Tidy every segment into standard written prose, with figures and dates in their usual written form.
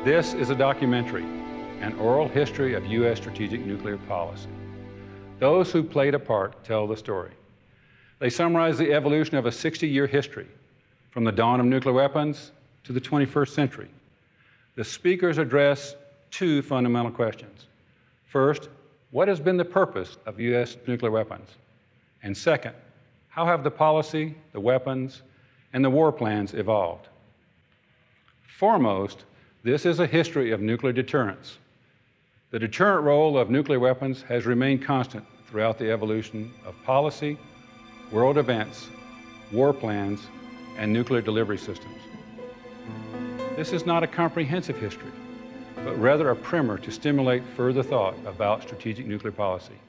This is a documentary, an oral history of U.S. strategic nuclear policy. Those who played a part tell the story. They summarize the evolution of a 60-year history, from the dawn of nuclear weapons to the 21st century. The speakers address two fundamental questions. First, what has been the purpose of U.S. nuclear weapons? And second, how have the policy, the weapons, and the war plans evolved? Foremost, this is a history of nuclear deterrence. The deterrent role of nuclear weapons has remained constant throughout the evolution of policy, world events, war plans, and nuclear delivery systems. This is not a comprehensive history, but rather a primer to stimulate further thought about strategic nuclear policy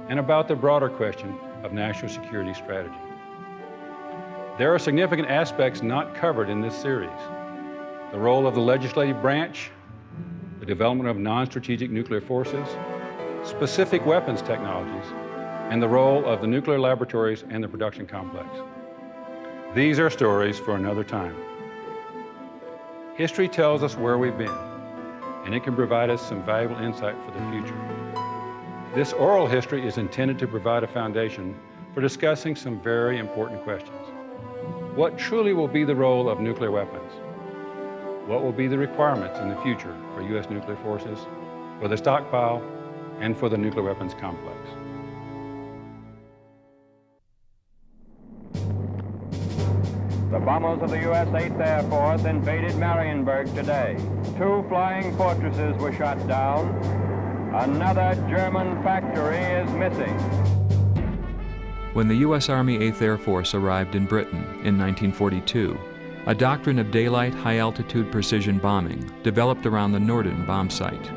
and about the broader question of national security strategy. There are significant aspects not covered in this series. The role of the legislative branch, the development of non-strategic nuclear forces, specific weapons technologies, and the role of the nuclear laboratories and the production complex. These are stories for another time. History tells us where we've been, and it can provide us some valuable insight for the future. This oral history is intended to provide a foundation for discussing some very important questions. What truly will be the role of nuclear weapons? What will be the requirements in the future for U.S. nuclear forces, for the stockpile, and for the nuclear weapons complex? The bombers of the U.S. 8th Air Force invaded Marienburg today. 2 flying fortresses were shot down. Another German factory is missing. When the U.S. Army 8th Air Force arrived in Britain in 1942, a doctrine of daylight, high-altitude precision bombing developed around the Norden bomb site.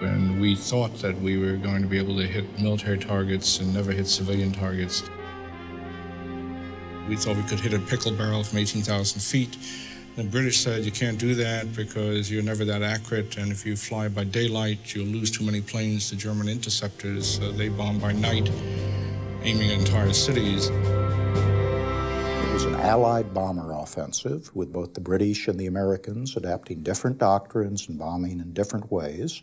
And we thought that we were going to be able to hit military targets and never hit civilian targets. We thought we could hit a pickle barrel from 18,000 feet. The British said you can't do that because you're never that accurate, and if you fly by daylight, you'll lose too many planes to German interceptors. So they bomb by night, aiming at entire cities. It was an Allied bomber offensive with both the British and the Americans adapting different doctrines and bombing in different ways.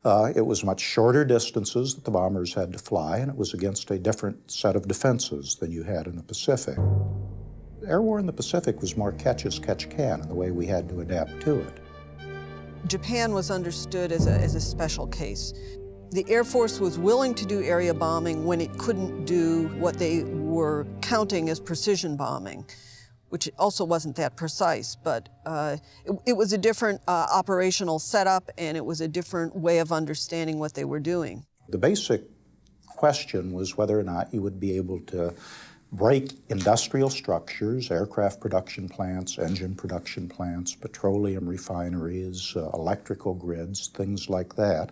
It was much shorter distances that the bombers had to fly, and it was against a different set of defenses than you had in the Pacific. Air war in the Pacific was more catch as catch can in the way we had to adapt to it. Japan was understood as a special case. The Air Force was willing to do area bombing when it couldn't do what they were counting as precision bombing, which also wasn't that precise, but it was a different operational setup, and it was a different way of understanding what they were doing. The basic question was whether or not you would be able to break industrial structures, aircraft production plants, engine production plants, petroleum refineries, electrical grids, things like that,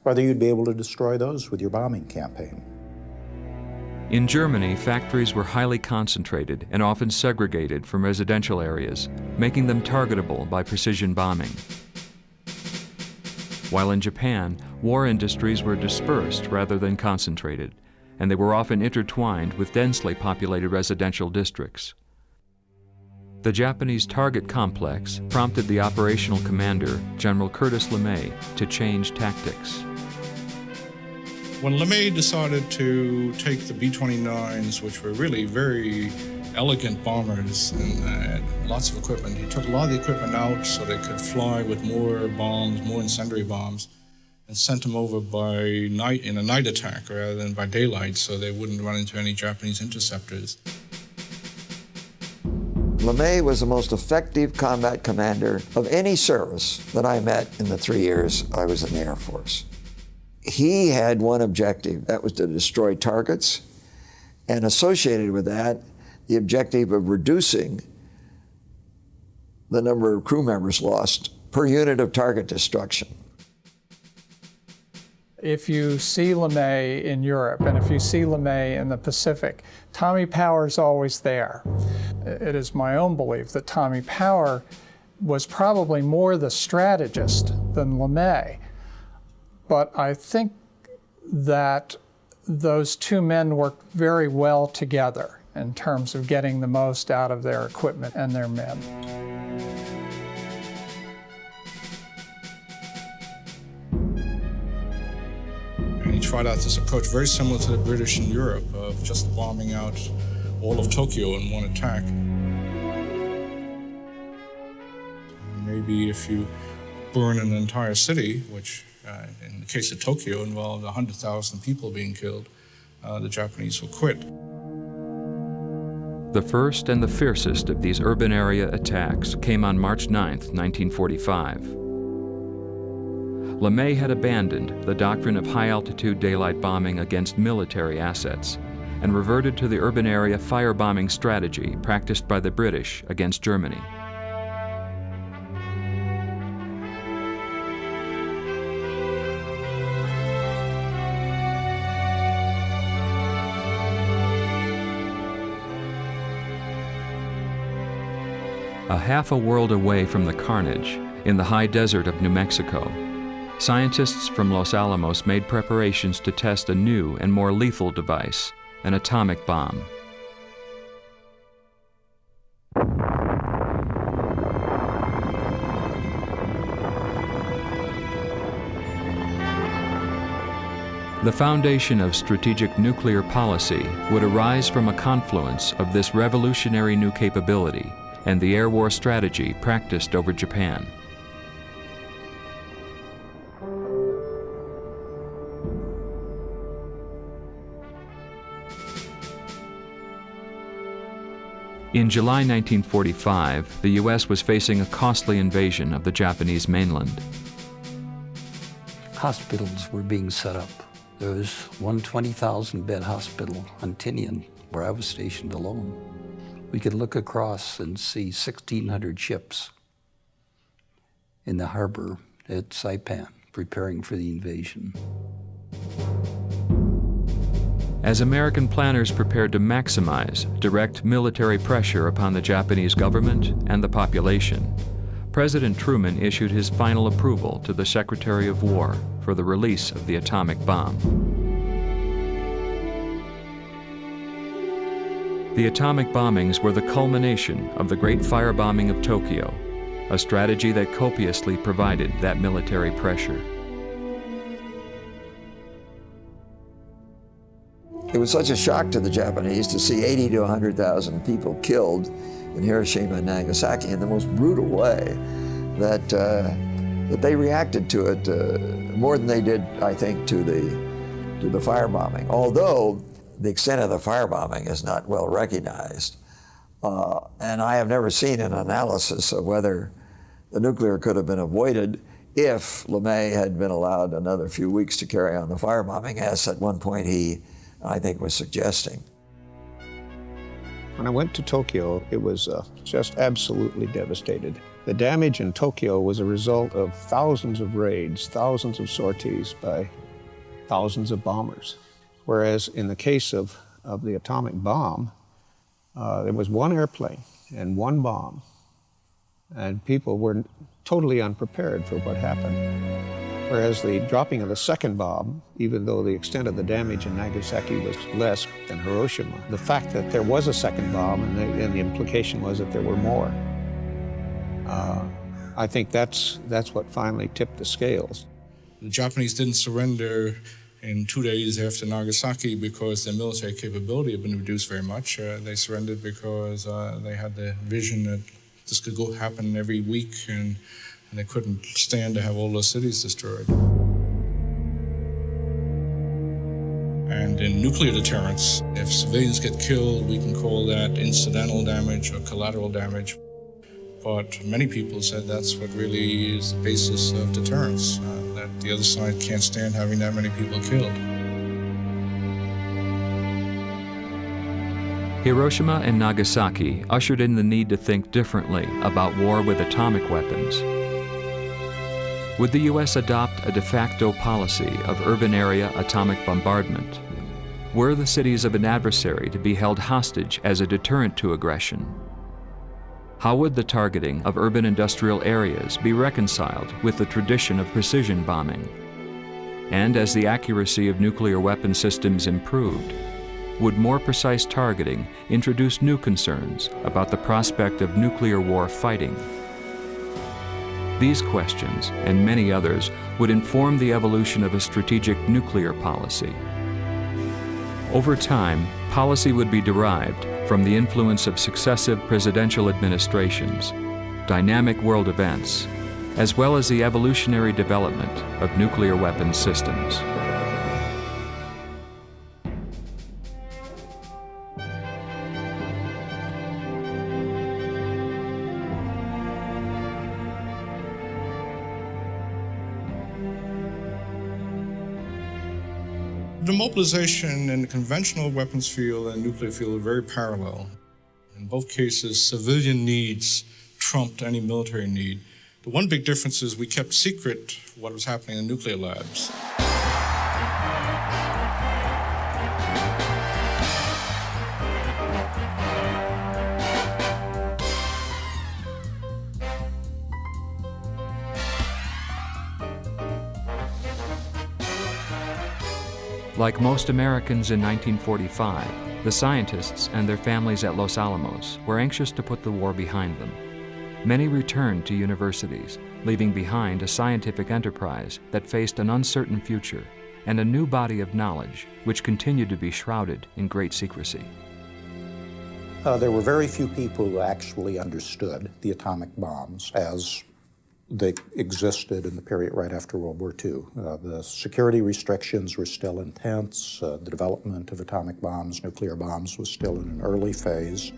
whether you'd be able to destroy those with your bombing campaign. In Germany, factories were highly concentrated and often segregated from residential areas, making them targetable by precision bombing. While in Japan, war industries were dispersed rather than concentrated, and they were often intertwined with densely populated residential districts. The Japanese target complex prompted the operational commander, General Curtis LeMay, to change tactics. When LeMay decided to take the B-29s, which were really very elegant bombers and had lots of equipment, he took a lot of the equipment out so they could fly with more bombs, more incendiary bombs, and sent them over by night in a night attack rather than by daylight, so they wouldn't run into any Japanese interceptors. LeMay was the most effective combat commander of any service that I met in the 3 years I was in the Air Force. He had one objective, that was to destroy targets, and associated with that, the objective of reducing the number of crew members lost per unit of target destruction. If you see LeMay in Europe and if you see LeMay in the Pacific, Tommy Power's always there. It is my own belief that Tommy Power was probably more the strategist than LeMay. But I think that those two men worked very well together in terms of getting the most out of their equipment and their men. tried out this approach very similar to the British in Europe of just bombing out all of Tokyo in one attack. Maybe if you burn an entire city, which in the case of Tokyo involved 100,000 people being killed, the Japanese will quit. The first and the fiercest of these urban area attacks came on March 9, 1945. LeMay had abandoned the doctrine of high-altitude daylight bombing against military assets and reverted to the urban area firebombing strategy practiced by the British against Germany. A half a world away from the carnage, in the high desert of New Mexico, scientists from Los Alamos made preparations to test a new and more lethal device, an atomic bomb. The foundation of strategic nuclear policy would arise from a confluence of this revolutionary new capability and the air war strategy practiced over Japan. In July 1945, the U.S. was facing a costly invasion of the Japanese mainland. Hospitals were being set up. There was one 20,000-bed hospital on Tinian, where I was stationed alone. We could look across and see 1,600 ships in the harbor at Saipan, preparing for the invasion. As American planners prepared to maximize direct military pressure upon the Japanese government and the population, President Truman issued his final approval to the Secretary of War for the release of the atomic bomb. The atomic bombings were the culmination of the Great Firebombing of Tokyo, a strategy that copiously provided that military pressure. It was such a shock to the Japanese to see 80 to 100,000 people killed in Hiroshima and Nagasaki in the most brutal way that they reacted to it more than they did, I think, to the firebombing. Although the extent of the firebombing is not well recognized. And I have never seen an analysis of whether the nuclear could have been avoided if LeMay had been allowed another few weeks to carry on the firebombing, as at one point he, I think, was suggesting. When I went to Tokyo, it was just absolutely devastated. The damage in Tokyo was a result of thousands of raids, thousands of sorties by thousands of bombers. Whereas in the case of the atomic bomb, there was one airplane and one bomb, and people were totally unprepared for what happened. Whereas the dropping of the second bomb, even though the extent of the damage in Nagasaki was less than Hiroshima, the fact that there was a second bomb and the implication was that there were more, I think that's what finally tipped the scales. The Japanese didn't surrender in 2 days after Nagasaki because their military capability had been reduced very much. They surrendered because they had the vision that this could happen every week, and they couldn't stand to have all those cities destroyed. And in nuclear deterrence, if civilians get killed, we can call that incidental damage or collateral damage. But many people said that's what really is the basis of deterrence, that the other side can't stand having that many people killed. Hiroshima and Nagasaki ushered in the need to think differently about war with atomic weapons. Would the U.S. adopt a de facto policy of urban area atomic bombardment? Were the cities of an adversary to be held hostage as a deterrent to aggression? How would the targeting of urban industrial areas be reconciled with the tradition of precision bombing? And as the accuracy of nuclear weapon systems improved, would more precise targeting introduce new concerns about the prospect of nuclear war fighting? These questions, and many others, would inform the evolution of a strategic nuclear policy. Over time, policy would be derived from the influence of successive presidential administrations, dynamic world events, as well as the evolutionary development of nuclear weapons systems. The mobilization in the conventional weapons field and nuclear field are very parallel. In both cases, civilian needs trumped any military need. The one big difference is we kept secret what was happening in nuclear labs. Like most Americans in 1945, the scientists and their families at Los Alamos were anxious to put the war behind them. Many returned to universities, leaving behind a scientific enterprise that faced an uncertain future and a new body of knowledge which continued to be shrouded in great secrecy. There were very few people who actually understood the atomic bombs as they existed in the period right after World War II. The security restrictions were still intense. The development of atomic bombs, nuclear bombs, was still in an early phase.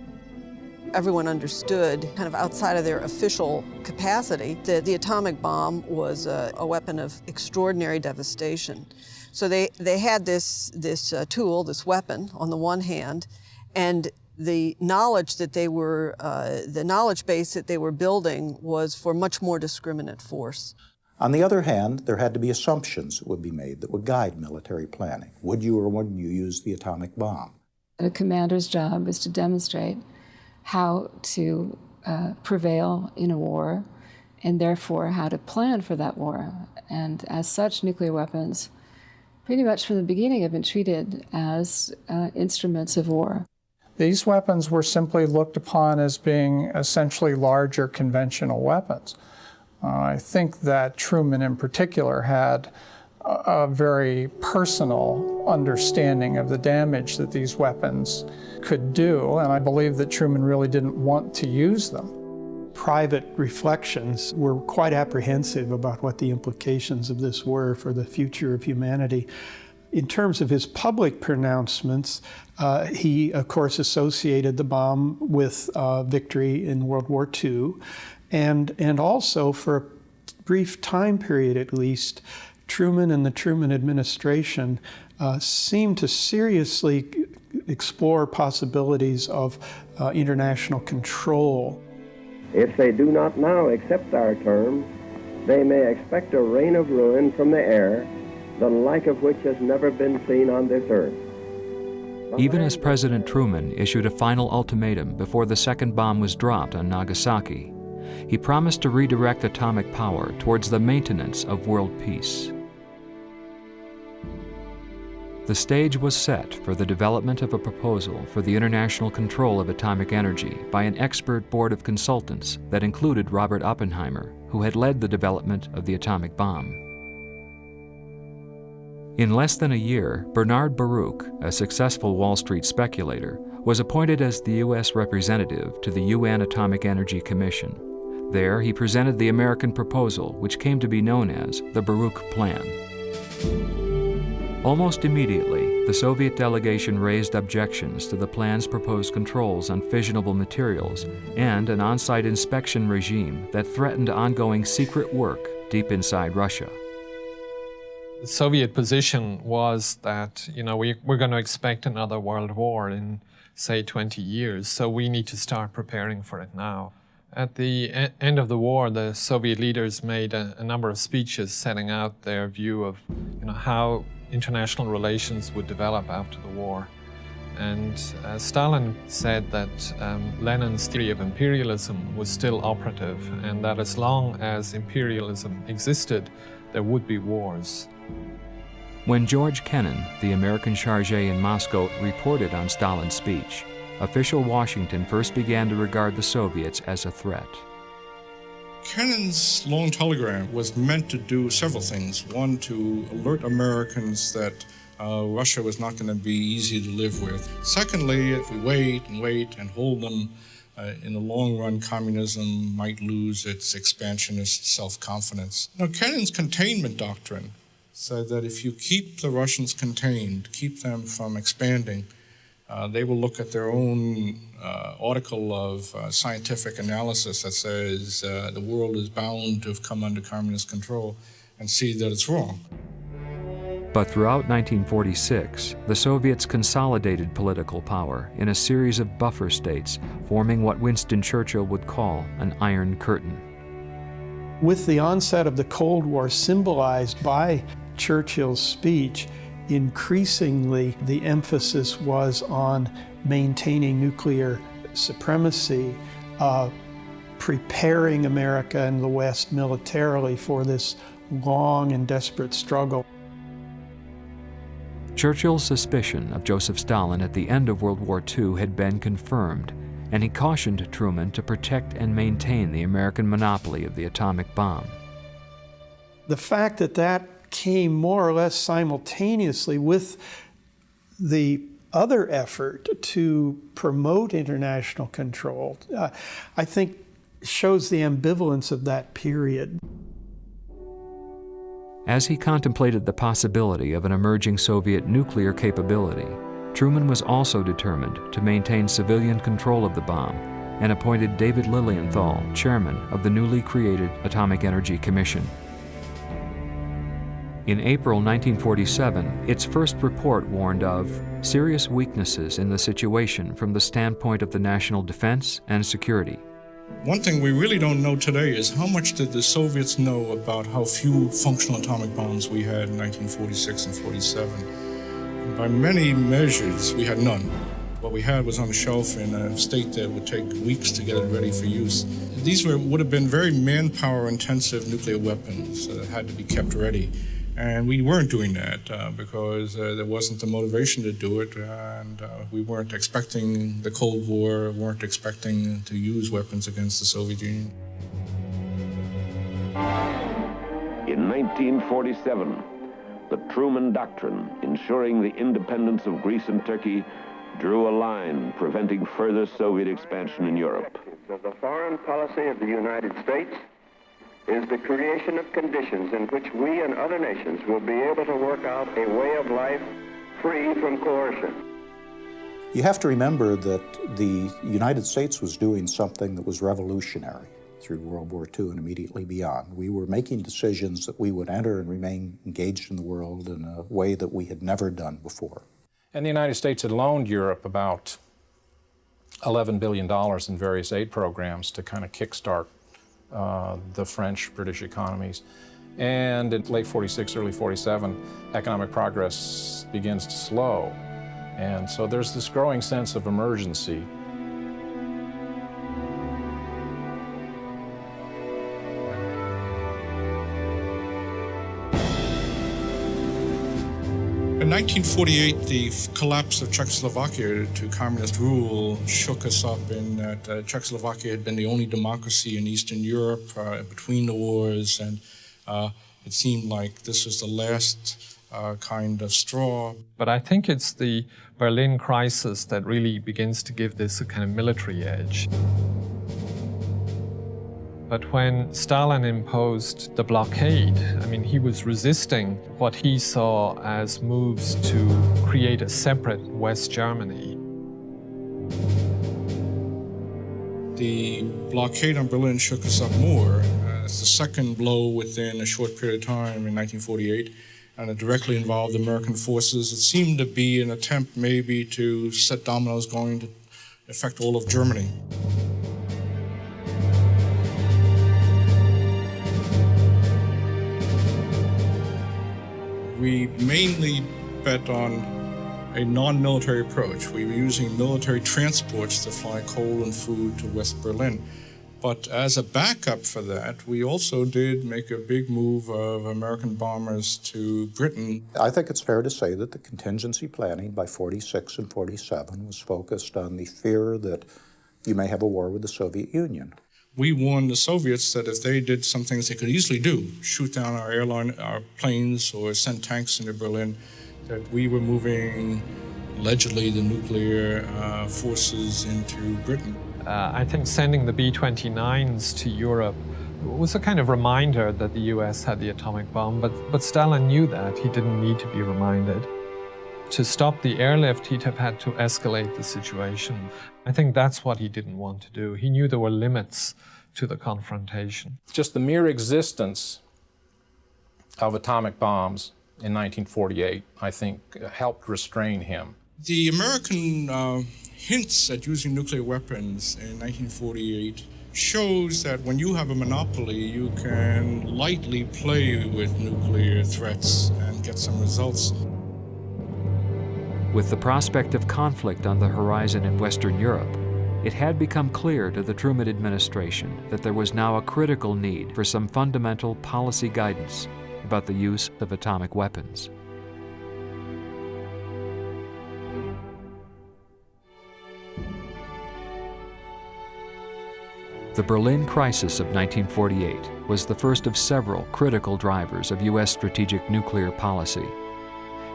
Everyone understood, kind of outside of their official capacity, that the atomic bomb was a weapon of extraordinary devastation. So they had this tool, this weapon, on the one hand, and the knowledge that they were, the knowledge base that they were building was for much more discriminate force. On the other hand, there had to be assumptions that would be made that would guide military planning. Would you or wouldn't you use the atomic bomb? A commander's job is to demonstrate how to prevail in a war, and therefore how to plan for that war. And as such, nuclear weapons, pretty much from the beginning, have been treated as instruments of war. These weapons were simply looked upon as being essentially larger conventional weapons. I think that Truman in particular had a very personal understanding of the damage that these weapons could do, and I believe that Truman really didn't want to use them. Private reflections were quite apprehensive about what the implications of this were for the future of humanity. In terms of his public pronouncements, he, of course, associated the bomb with victory in World War II, and also for a brief time period at least, Truman and the Truman administration seemed to seriously explore possibilities of international control. If they do not now accept our terms, they may expect a rain of ruin from the air, the like of which has never been seen on this earth. Even as President Truman issued a final ultimatum before the second bomb was dropped on Nagasaki, he promised to redirect atomic power towards the maintenance of world peace. The stage was set for the development of a proposal for the international control of atomic energy by an expert board of consultants that included Robert Oppenheimer, who had led the development of the atomic bomb. In less than a year, Bernard Baruch, a successful Wall Street speculator, was appointed as the U.S. representative to the UN Atomic Energy Commission. There, he presented the American proposal, which came to be known as the Baruch Plan. Almost immediately, the Soviet delegation raised objections to the plan's proposed controls on fissionable materials and an on-site inspection regime that threatened ongoing secret work deep inside Russia. The Soviet position was that, we're going to expect another world war in, say, 20 years, so we need to start preparing for it now. At the end of the war, the Soviet leaders made a number of speeches setting out their view of, how international relations would develop after the war. And Stalin said that Lenin's theory of imperialism was still operative, and that as long as imperialism existed, there would be wars. When George Kennan, the American charge in Moscow, reported on Stalin's speech, official Washington first began to regard the Soviets as a threat. Kennan's long telegram was meant to do several things. One, to alert Americans that Russia was not going to be easy to live with. Secondly, if we wait and hold them, in the long run, communism might lose its expansionist self-confidence. Now, Kennan's containment doctrine said that if you keep the Russians contained, keep them from expanding, they will look at their own article of scientific analysis that says the world is bound to have come under communist control and see that it's wrong. But throughout 1946, the Soviets consolidated political power in a series of buffer states, forming what Winston Churchill would call an Iron Curtain. With the onset of the Cold War, symbolized by Churchill's speech, increasingly the emphasis was on maintaining nuclear supremacy, preparing America and the West militarily for this long and desperate struggle. Churchill's suspicion of Joseph Stalin at the end of World War II had been confirmed, and he cautioned Truman to protect and maintain the American monopoly of the atomic bomb. The fact that that came more or less simultaneously with the other effort to promote international control, I think shows the ambivalence of that period. As he contemplated the possibility of an emerging Soviet nuclear capability, Truman was also determined to maintain civilian control of the bomb and appointed David Lilienthal chairman of the newly created Atomic Energy Commission. In April 1947, its first report warned of serious weaknesses in the situation from the standpoint of the national defense and security. One thing we really don't know today is how much did the Soviets know about how few functional atomic bombs we had in 1946 and 47. And by many measures, we had none. What we had was on a shelf in a state that would take weeks to get it ready for use. These would have been very manpower-intensive nuclear weapons that had to be kept ready. And we weren't doing that because there wasn't the motivation to do it, and we weren't expecting the Cold War, weren't expecting to use weapons against the Soviet Union. In 1947, the Truman Doctrine, ensuring the independence of Greece and Turkey, drew a line preventing further Soviet expansion in Europe. The foreign policy of the United States is the creation of conditions in which we and other nations will be able to work out a way of life free from coercion. You have to remember that the United States was doing something that was revolutionary through World War II and immediately beyond. We were making decisions that we would enter and remain engaged in the world in a way that we had never done before. And the United States had loaned Europe about $11 billion in various aid programs to kind of kickstart the French, British economies. And in late 46, early 47, economic progress begins to slow. And so there's this growing sense of emergency. In 1948, the collapse of Czechoslovakia to communist rule shook us up in that Czechoslovakia had been the only democracy in Eastern Europe between the wars, and it seemed like this was the last kind of straw. But I think it's the Berlin crisis that really begins to give this a kind of military edge. But when Stalin imposed the blockade, I mean, he was resisting what he saw as moves to create a separate West Germany. The blockade on Berlin shook us up more. It's the second blow within a short period of time in 1948, and it directly involved American forces. It seemed to be an attempt maybe to set dominoes going to affect all of Germany. We mainly bet on a non-military approach. We were using military transports to fly coal and food to West Berlin. But as a backup for that, we also did make a big move of American bombers to Britain. I think it's fair to say that the contingency planning by 46 and 47 was focused on the fear that you may have a war with the Soviet Union. We warned the Soviets that if they did some things they could easily do, shoot down our planes or send tanks into Berlin, that we were moving, allegedly, the nuclear forces into Britain. I think sending the B-29s to Europe was a kind of reminder that the US had the atomic bomb, but Stalin knew that. He didn't need to be reminded. To stop the airlift, he'd have had to escalate the situation. I think that's what he didn't want to do. He knew there were limits to the confrontation. Just the mere existence of atomic bombs in 1948, I think, helped restrain him. The American hints at using nuclear weapons in 1948 shows that when you have a monopoly, you can lightly play with nuclear threats and get some results. With the prospect of conflict on the horizon in Western Europe, it had become clear to the Truman administration that there was now a critical need for some fundamental policy guidance about the use of atomic weapons. The Berlin crisis of 1948 was the first of several critical drivers of U.S. strategic nuclear policy.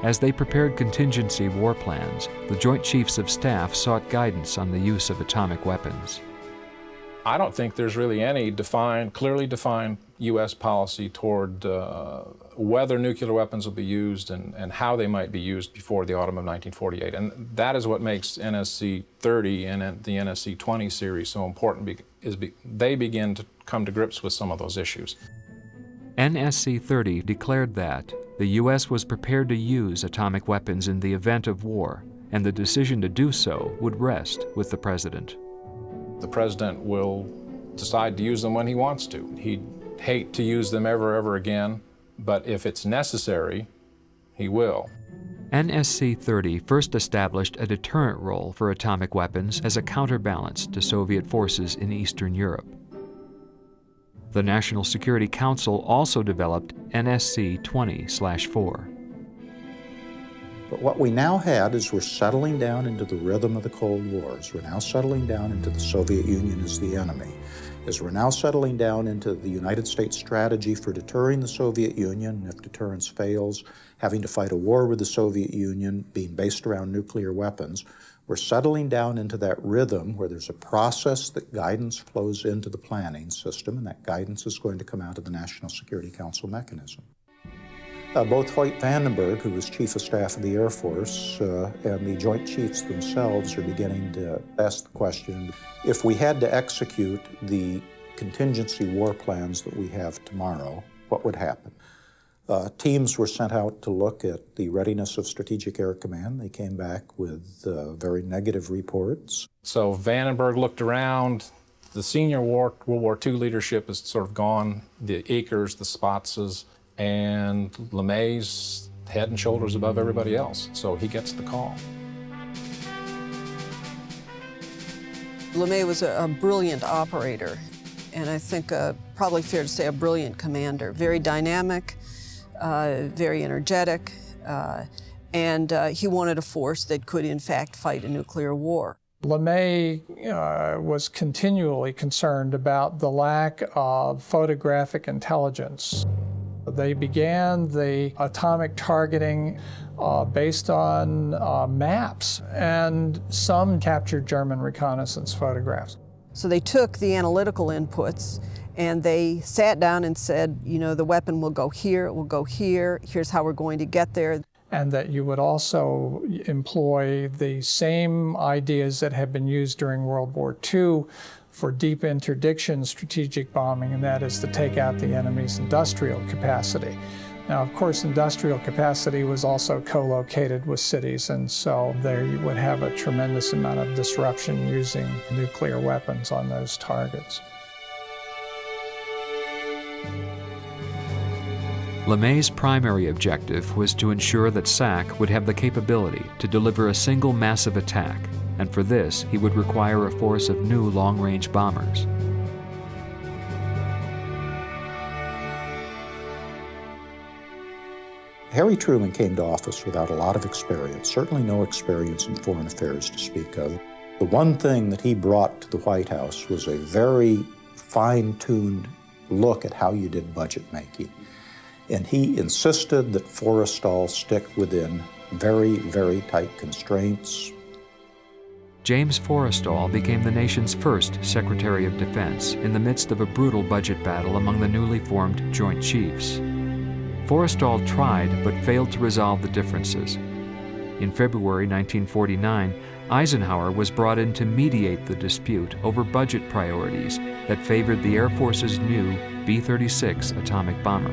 As they prepared contingency war plans, the Joint Chiefs of Staff sought guidance on the use of atomic weapons. I don't think there's really any clearly defined U.S. policy toward whether nuclear weapons will be used and how they might be used before the autumn of 1948. And that is what makes NSC 30 and the NSC 20 series so important, they begin to come to grips with some of those issues. NSC 30 declared that the U.S. was prepared to use atomic weapons in the event of war, and the decision to do so would rest with the President. The President will decide to use them when he wants to. He'd hate to use them ever again, but if it's necessary, he will. NSC 30 first established a deterrent role for atomic weapons as a counterbalance to Soviet forces in Eastern Europe. The National Security Council also developed NSC 20/4. But what we now had is we're settling down into the rhythm of the Cold Wars. We're now settling down into the Soviet Union as the enemy. As we're now settling down into the United States strategy for deterring the Soviet Union, if deterrence fails, having to fight a war with the Soviet Union being based around nuclear weapons, we're settling down into that rhythm where there's a process that guidance flows into the planning system, and that guidance is going to come out of the National Security Council mechanism. Both Hoyt-Vandenberg, who was Chief of Staff of the Air Force, and the Joint Chiefs themselves are beginning to ask the question, if we had to execute the contingency war plans that we have tomorrow, what would happen? Teams were sent out to look at the readiness of Strategic Air Command. They came back with very negative reports. So Vandenberg looked around. The senior World War II leadership is sort of gone. The Akers, the Spatzes, and LeMay's head and shoulders above everybody else. So he gets the call. LeMay was a brilliant operator, and I think probably fair to say a brilliant commander. Very dynamic, very energetic, and he wanted a force that could in fact fight a nuclear war. LeMay was continually concerned about the lack of photographic intelligence. They began the atomic targeting based on maps, and some captured German reconnaissance photographs. So they took the analytical inputs and they sat down and said, you know, the weapon will go here, it will go here, here's how we're going to get there. And that you would also employ the same ideas that had been used during World War II for deep interdiction strategic bombing, and that is to take out the enemy's industrial capacity. Now, of course, industrial capacity was also co-located with cities, and so there you would have a tremendous amount of disruption using nuclear weapons on those targets. LeMay's primary objective was to ensure that SAC would have the capability to deliver a single massive attack, and for this he would require a force of new long-range bombers. Harry Truman came to office without a lot of experience, certainly no experience in foreign affairs to speak of. The one thing that he brought to the White House was a very fine-tuned look at how you did budget making. And he insisted that Forrestal stick within very, very tight constraints. James Forrestal became the nation's first Secretary of Defense in the midst of a brutal budget battle among the newly formed Joint Chiefs. Forrestal tried but failed to resolve the differences. In February 1949, Eisenhower was brought in to mediate the dispute over budget priorities that favored the Air Force's new B-36 atomic bomber.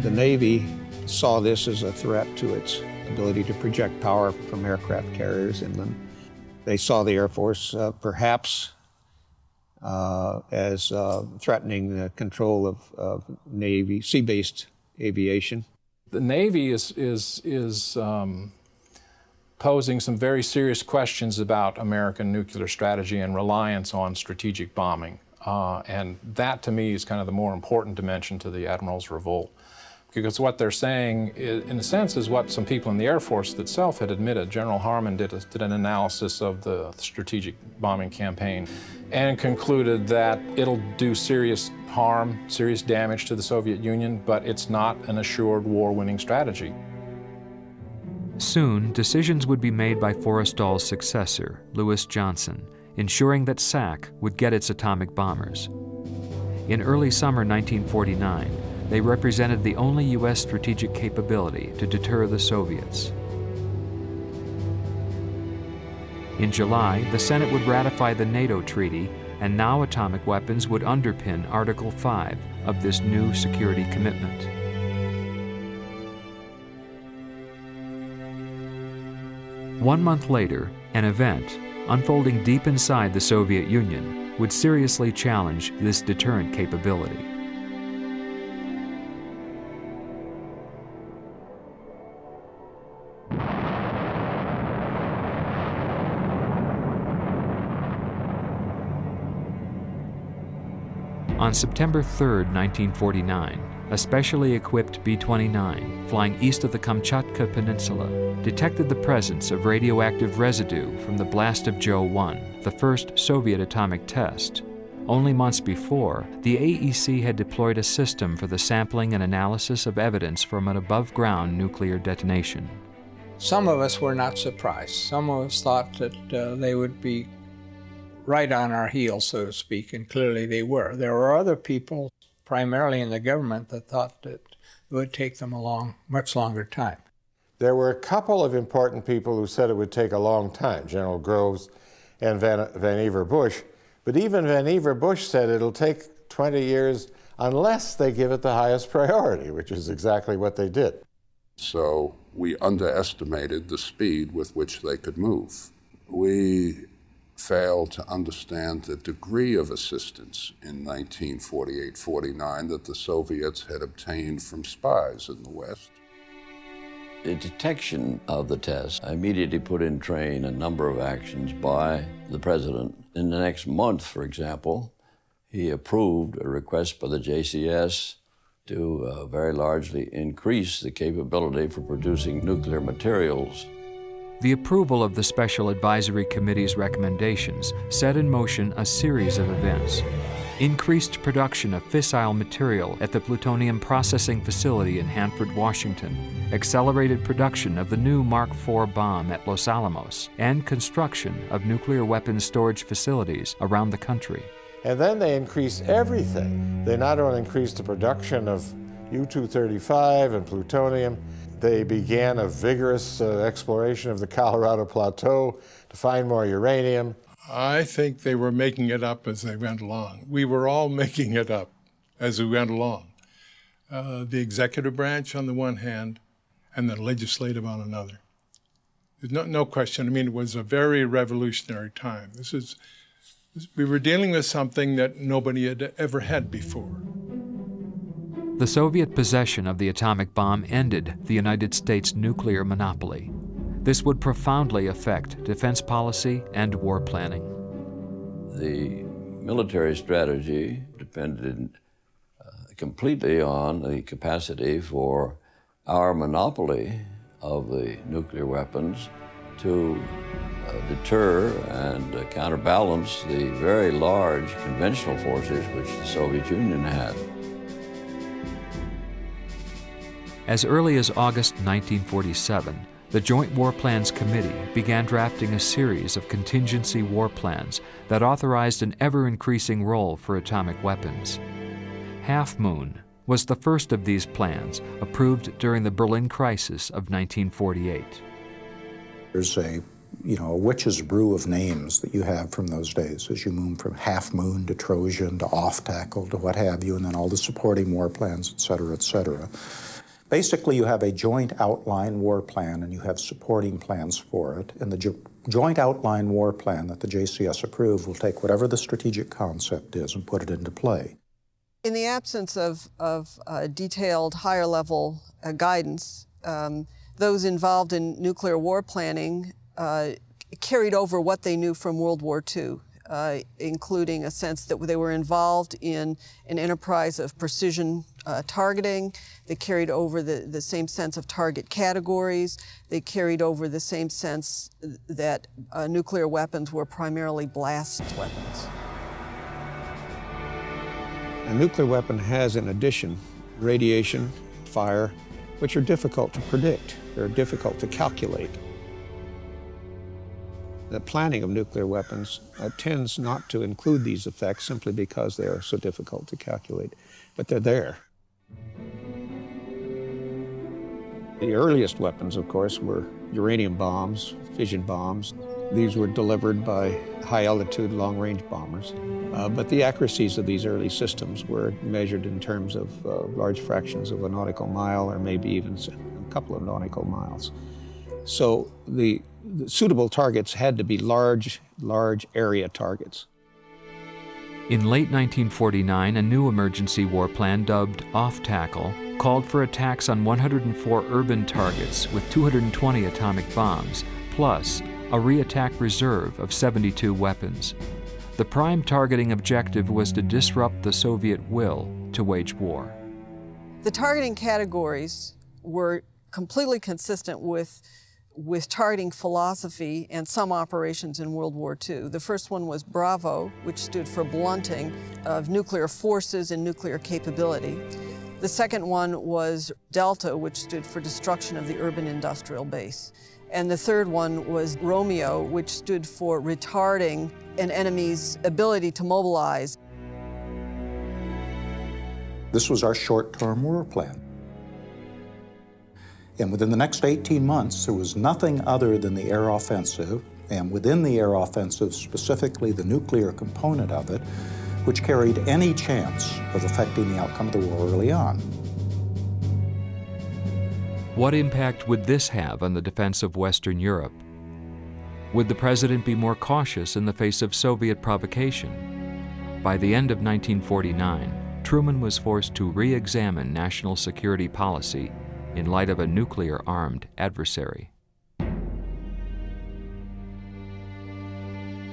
The Navy saw this as a threat to its ability to project power from aircraft carriers inland. They saw the Air Force perhaps as threatening the control of Navy, sea-based aviation. The Navy is posing some very serious questions about American nuclear strategy and reliance on strategic bombing. And that, to me, is kind of the more important dimension to the Admiral's revolt. Because what they're saying, in a sense, is what some people in the Air Force itself had admitted. General Harmon did an analysis of the strategic bombing campaign and concluded that it'll do serious harm, serious damage to the Soviet Union, but it's not an assured war-winning strategy. Soon, decisions would be made by Forrestal's successor, Lewis Johnson, ensuring that SAC would get its atomic bombers. In early summer 1949, they represented the only U.S. strategic capability to deter the Soviets. In July, the Senate would ratify the NATO treaty, and now atomic weapons would underpin Article 5 of this new security commitment. One month later, an event, unfolding deep inside the Soviet Union, would seriously challenge this deterrent capability. On September 3, 1949, a specially equipped B-29, flying east of the Kamchatka Peninsula, detected the presence of radioactive residue from the blast of Joe 1, the first Soviet atomic test. Only months before, the AEC had deployed a system for the sampling and analysis of evidence from an above-ground nuclear detonation. Some of us were not surprised. Some of us thought that they would be right on our heels, so to speak, and clearly they were. There were other people, primarily in the government, that thought that it would take them a much longer time. There were a couple of important people who said it would take a long time, General Groves and Vannevar Bush, but even Vannevar Bush said it'll take 20 years unless they give it the highest priority, which is exactly what they did. So we underestimated the speed with which they could move. We failed to understand the degree of assistance in 1948-49 that the Soviets had obtained from spies in the West. The detection of the test immediately put in train a number of actions by the president. In the next month, for example, he approved a request by the JCS to very largely increase the capability for producing nuclear materials. The approval of the Special Advisory Committee's recommendations set in motion a series of events. Increased production of fissile material at the plutonium processing facility in Hanford, Washington, accelerated production of the new Mark IV bomb at Los Alamos, and construction of nuclear weapons storage facilities around the country. And then they increased everything. They not only increased the production of U-235 and plutonium, they began a vigorous exploration of the Colorado Plateau to find more uranium. I think they were making it up as they went along. We were all making it up as we went along. The executive branch on the one hand and the legislative on another. There's no question. I mean, it was a very revolutionary time. We were dealing with something that nobody had ever had before. The Soviet possession of the atomic bomb ended the United States nuclear monopoly. This would profoundly affect defense policy and war planning. The military strategy depended completely on the capacity for our monopoly of the nuclear weapons to deter and counterbalance the very large conventional forces which the Soviet Union had. As early as August 1947, the Joint War Plans Committee began drafting a series of contingency war plans that authorized an ever-increasing role for atomic weapons. Half Moon was the first of these plans, approved during the Berlin crisis of 1948. There's a witch's brew of names that you have from those days as you move from Half Moon to Trojan to Off Tackle to what have you, and then all the supporting war plans, et cetera, et cetera. Basically, you have a joint outline war plan and you have supporting plans for it. And the joint outline war plan that the JCS approved will take whatever the strategic concept is and put it into play. In the absence of detailed higher-level guidance, those involved in nuclear war planning carried over what they knew from World War II, including a sense that they were involved in an enterprise of precision targeting. They carried over the same sense of target categories. They carried over the same sense that nuclear weapons were primarily blast weapons. A nuclear weapon has, in addition, radiation, fire, which are difficult to predict. They're difficult to calculate. The planning of nuclear weapons tends not to include these effects simply because they are so difficult to calculate, but they're there. The earliest weapons, of course, were uranium bombs, fission bombs. These were delivered by high-altitude, long-range bombers. But the accuracies of these early systems were measured in terms of large fractions of a nautical mile, or maybe even a couple of nautical miles. So the suitable targets had to be large area targets. In late 1949, a new emergency war plan dubbed Off Tackle called for attacks on 104 urban targets with 220 atomic bombs, plus a re-attack reserve of 72 weapons. The prime targeting objective was to disrupt the Soviet will to wage war. The targeting categories were completely consistent with targeting philosophy and some operations in World War II. The first one was Bravo, which stood for blunting of nuclear forces and nuclear capability. The second one was Delta, which stood for destruction of the urban industrial base. And the third one was Romeo, which stood for retarding an enemy's ability to mobilize. This was our short-term war plan. And within the next 18 months, there was nothing other than the air offensive, and within the air offensive, specifically the nuclear component of it, which carried any chance of affecting the outcome of the war early on. What impact would this have on the defense of Western Europe? Would the president be more cautious in the face of Soviet provocation? By the end of 1949, Truman was forced to re-examine national security policy in light of a nuclear-armed adversary.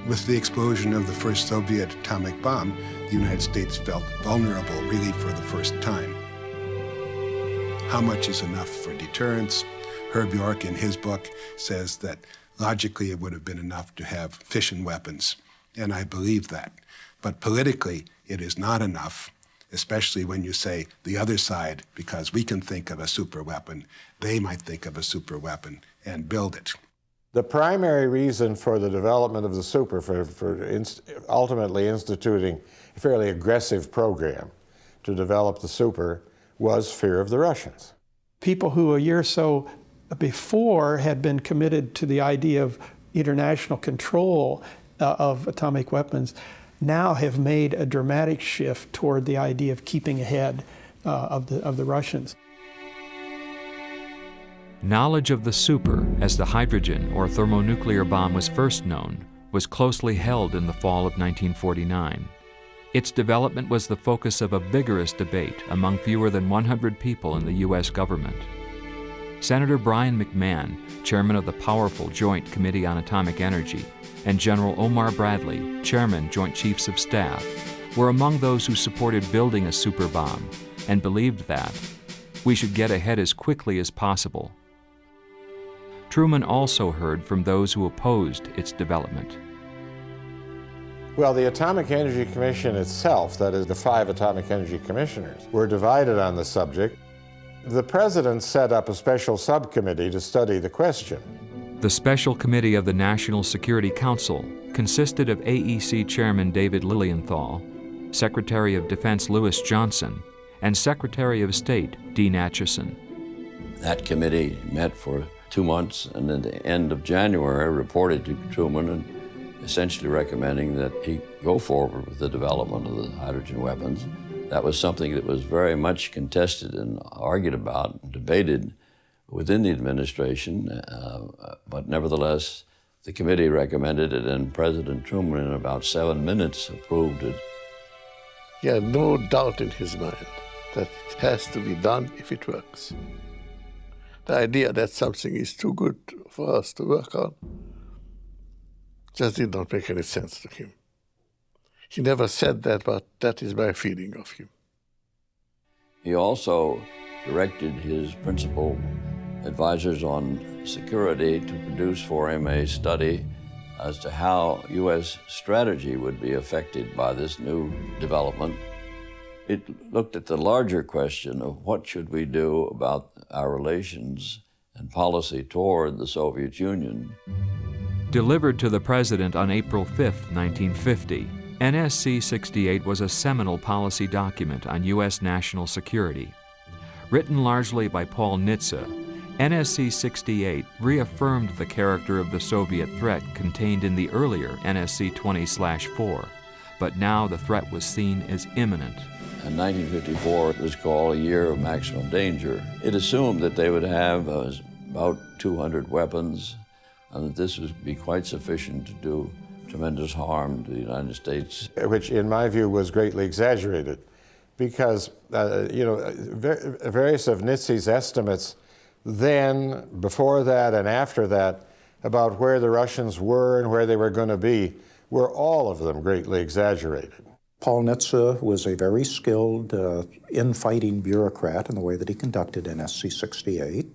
With the explosion of the first Soviet atomic bomb, the United States felt vulnerable really for the first time. How much is enough for deterrence? Herb York, in his book, says that logically it would have been enough to have fission weapons, and I believe that. But politically, it is not enough, especially when you say the other side, because we can think of a super weapon, they might think of a super weapon and build it. The primary reason for the development of the super, for ultimately instituting a fairly aggressive program to develop the super, was fear of the Russians. People who a year or so before had been committed to the idea of international control of atomic weapons now have made a dramatic shift toward the idea of keeping ahead of the Russians. Knowledge of the super, as the hydrogen or thermonuclear bomb was first known, was closely held in the fall of 1949. Its development was the focus of a vigorous debate among fewer than 100 people in the U.S. government. Senator Brian McMahon, chairman of the powerful Joint Committee on Atomic Energy, and General Omar Bradley, chairman, Joint Chiefs of Staff, were among those who supported building a super bomb and believed that we should get ahead as quickly as possible. Truman also heard from those who opposed its development. Well, the Atomic Energy Commission itself, that is the 5 atomic energy commissioners, were divided on the subject. The president set up a special subcommittee to study the question. The Special Committee of the National Security Council consisted of AEC Chairman David Lilienthal, Secretary of Defense Lewis Johnson, and Secretary of State Dean Acheson. That committee met for 2 months, and at the end of January reported to Truman and essentially recommending that he go forward with the development of the hydrogen weapons. That was something that was very much contested and argued about and debated within the administration, but nevertheless, the committee recommended it, and President Truman, in about 7 minutes, approved it. He had no doubt in his mind that it has to be done if it works. The idea that something is too good for us to work on just did not make any sense to him. He never said that, but that is my feeling of him. He also directed his principal advisors on security to produce for him a study as to how U.S. strategy would be affected by this new development. It looked at the larger question of what should we do about our relations and policy toward the Soviet Union. Delivered to the President on April 5, 1950, NSC 68 was a seminal policy document on U.S. national security. Written largely by Paul Nitze, NSC 68 reaffirmed the character of the Soviet threat contained in the earlier NSC 20/4, but now the threat was seen as imminent. In 1954, it was called a year of maximum danger. It assumed that they would have about 200 weapons, and that this would be quite sufficient to do tremendous harm to the United States. Which, in my view, was greatly exaggerated, because, various of Nitze's estimates then, before that, and after that, about where the Russians were and where they were going to be, were all of them greatly exaggerated. Paul Nitze was a very skilled infighting bureaucrat in the way that he conducted NSC 68.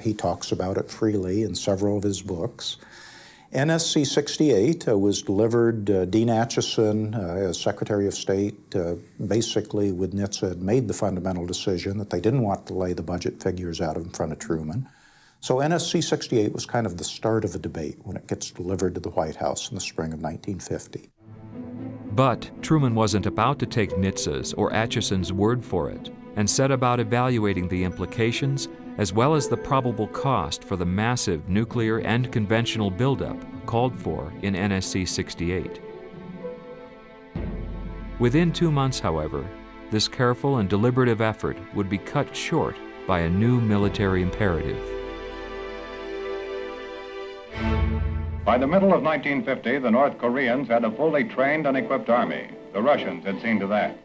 He talks about it freely in several of his books. NSC 68 was delivered, Dean Acheson, as Secretary of State, basically with Nitze had made the fundamental decision that they didn't want to lay the budget figures out in front of Truman. So NSC 68 was kind of the start of a debate when it gets delivered to the White House in the spring of 1950. But Truman wasn't about to take Nitze's or Acheson's word for it, and set about evaluating the implications as well as the probable cost for the massive nuclear and conventional buildup called for in NSC 68. Within 2 months, however, this careful and deliberative effort would be cut short by a new military imperative. By the middle of 1950, the North Koreans had a fully trained and equipped army. The Russians had seen to that.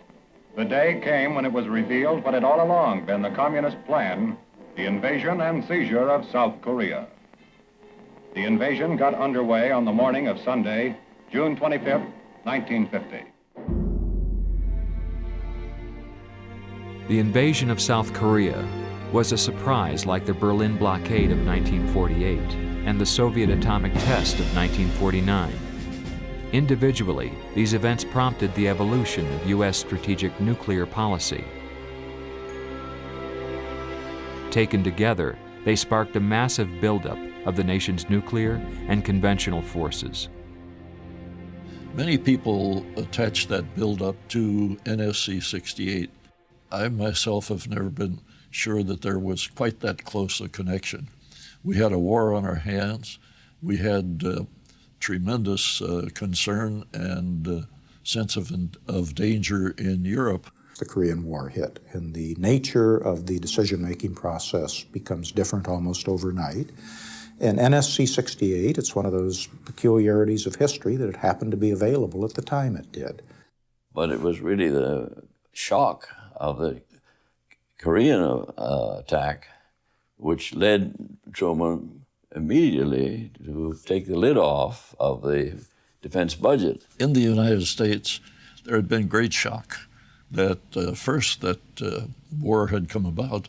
The day came when it was revealed what had all along been the communist plan, the invasion and seizure of South Korea. The invasion got underway on the morning of Sunday, June 25, 1950. The invasion of South Korea was a surprise like the Berlin blockade of 1948 and the Soviet atomic test of 1949. Individually, these events prompted the evolution of U.S. strategic nuclear policy. Taken together, they sparked a massive buildup of the nation's nuclear and conventional forces. Many people attach that buildup to NSC 68. I myself have never been sure that there was quite that close a connection. We had a war on our hands. We had tremendous concern and sense of danger in Europe. The Korean War hit, and the nature of the decision-making process becomes different almost overnight. And NSC 68, it's one of those peculiarities of history that it happened to be available at the time it did. But it was really the shock of the Korean attack which led Truman immediately to take the lid off of the defense budget. In the United States, there had been great shock that first that war had come about,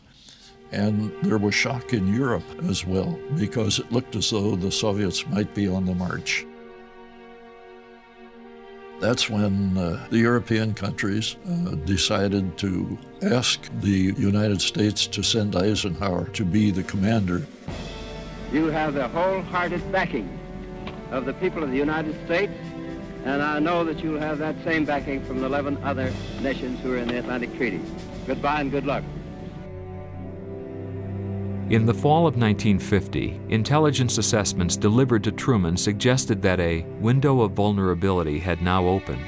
And there was shock in Europe as well, because it looked as though the Soviets might be on the march. That's when the European countries decided to ask the United States to send Eisenhower to be the commander. You have the wholehearted backing of the people of the United States, and I know that you'll have that same backing from the 11 other nations who are in the Atlantic Treaty. Goodbye and good luck. In the fall of 1950, intelligence assessments delivered to Truman suggested that a window of vulnerability had now opened.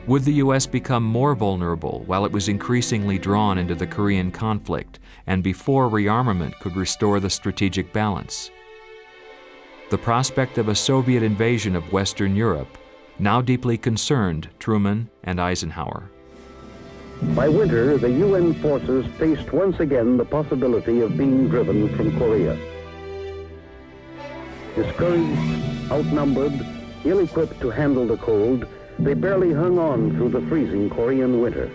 Would the U.S. become more vulnerable while it was increasingly drawn into the Korean conflict and before rearmament could restore the strategic balance? The prospect of a Soviet invasion of Western Europe now deeply concerned Truman and Eisenhower. By winter, the UN forces faced once again the possibility of being driven from Korea. Discouraged, outnumbered, ill-equipped to handle the cold, they barely hung on through the freezing Korean winter.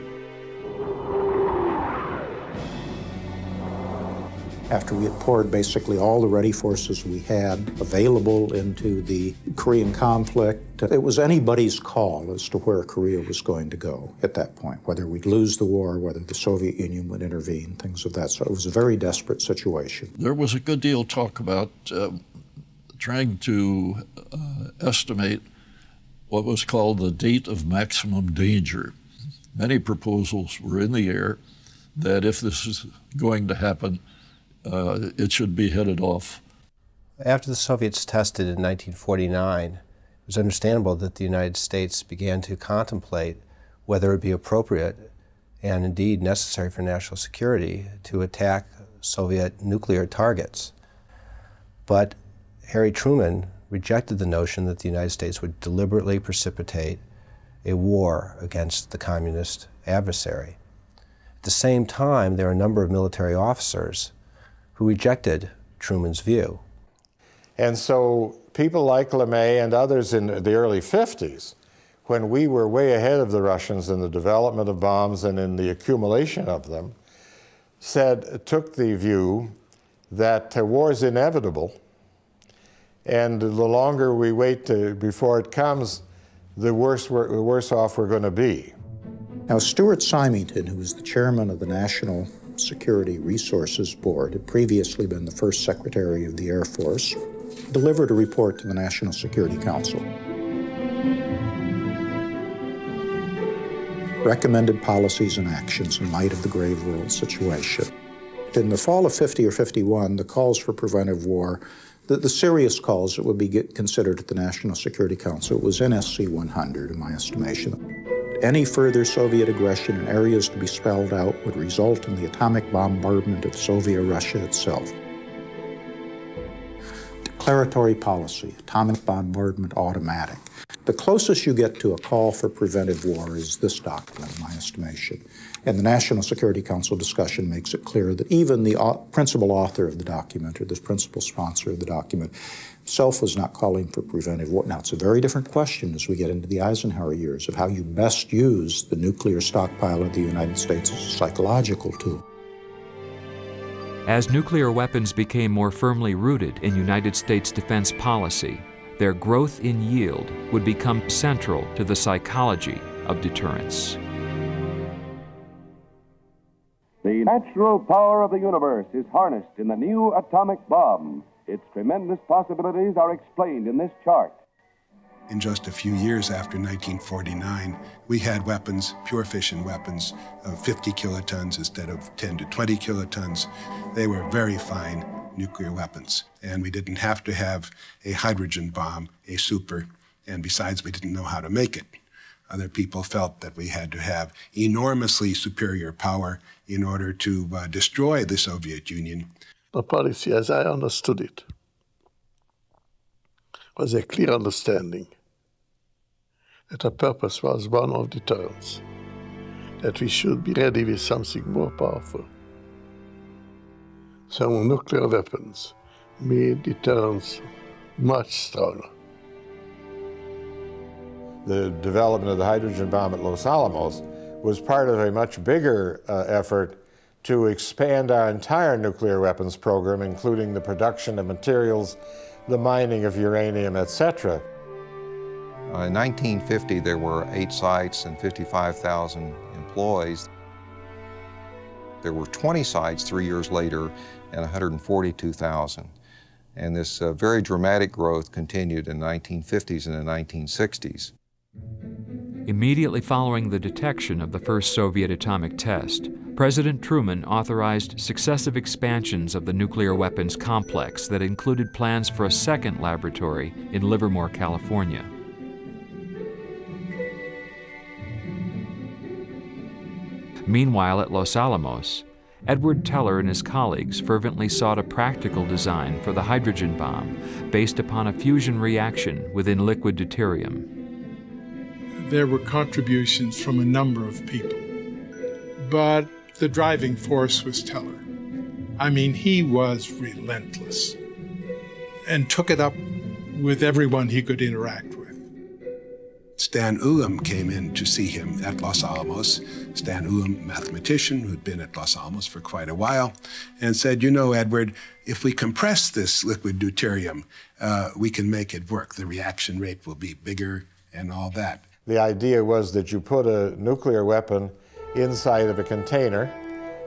After we had poured basically all the ready forces we had available into the Korean conflict, it was anybody's call as to where Korea was going to go at that point, whether we'd lose the war, whether the Soviet Union would intervene, things of that sort. It was a very desperate situation. There was a good deal of talk about trying to estimate what was called the date of maximum danger. Many proposals were in the air that if this is going to happen, it should be headed off. After the Soviets tested in 1949, it was understandable that the United States began to contemplate whether it would be appropriate and indeed necessary for national security to attack Soviet nuclear targets. But Harry Truman rejected the notion that the United States would deliberately precipitate a war against the communist adversary. At the same time, there are a number of military officers who rejected Truman's view. And so people like LeMay and others in the early 50s, when we were way ahead of the Russians in the development of bombs and in the accumulation of them, took the view that war is inevitable, and the longer we wait before it comes, the worse off we're going to be. Now, Stuart Symington, who was the chairman of the National Security Resources Board, had previously been the first Secretary of the Air Force, delivered a report to the National Security Council. Recommended policies and actions in light of the grave world situation. In the fall of 50 or 51, the calls for preventive war, the serious calls that would be considered at the National Security Council, it was NSC 100 in my estimation. Any further Soviet aggression in areas to be spelled out would result in the atomic bombardment of Soviet Russia itself. Declaratory policy, atomic bombardment automatic. The closest you get to a call for preventive war is this document, in my estimation. And the National Security Council discussion makes it clear that even the principal author of the document, or the principal sponsor of the document, himself was not calling for preventive war. Now, it's a very different question as we get into the Eisenhower years of how you best use the nuclear stockpile of the United States as a psychological tool. As nuclear weapons became more firmly rooted in United States defense policy, their growth in yield would become central to the psychology of deterrence. The natural power of the universe is harnessed in the new atomic bomb. Its tremendous possibilities are explained in this chart. In just a few years after 1949, we had weapons, pure fission weapons, of 50 kilotons instead of 10 to 20 kilotons. They were very fine nuclear weapons, and we didn't have to have a hydrogen bomb, a super, and besides, we didn't know how to make it. Other people felt that we had to have enormously superior power in order to destroy the Soviet Union. The policy, as I understood it, was a clear understanding that the purpose was one of deterrence, that we should be ready with something more powerful. Some nuclear weapons made deterrence much stronger. The development of the hydrogen bomb at Los Alamos was part of a much bigger effort to expand our entire nuclear weapons program, including the production of materials, the mining of uranium, etc. In 1950, there were 8 sites and 55,000 employees. There were 20 sites 3 years later and 142,000. And this very dramatic growth continued in the 1950s and the 1960s. Immediately following the detection of the first Soviet atomic test, President Truman authorized successive expansions of the nuclear weapons complex that included plans for a second laboratory in Livermore, California. Meanwhile, at Los Alamos, Edward Teller and his colleagues fervently sought a practical design for the hydrogen bomb based upon a fusion reaction within liquid deuterium. There were contributions from a number of people, but the driving force was Teller. I mean, he was relentless and took it up with everyone he could interact with. Stan Ulam came in to see him at Los Alamos. Stan Ulam, mathematician who'd been at Los Alamos for quite a while, and said, you know, Edward, if we compress this liquid deuterium, we can make it work. The reaction rate will be bigger and all that. The idea was that you put a nuclear weapon inside of a container,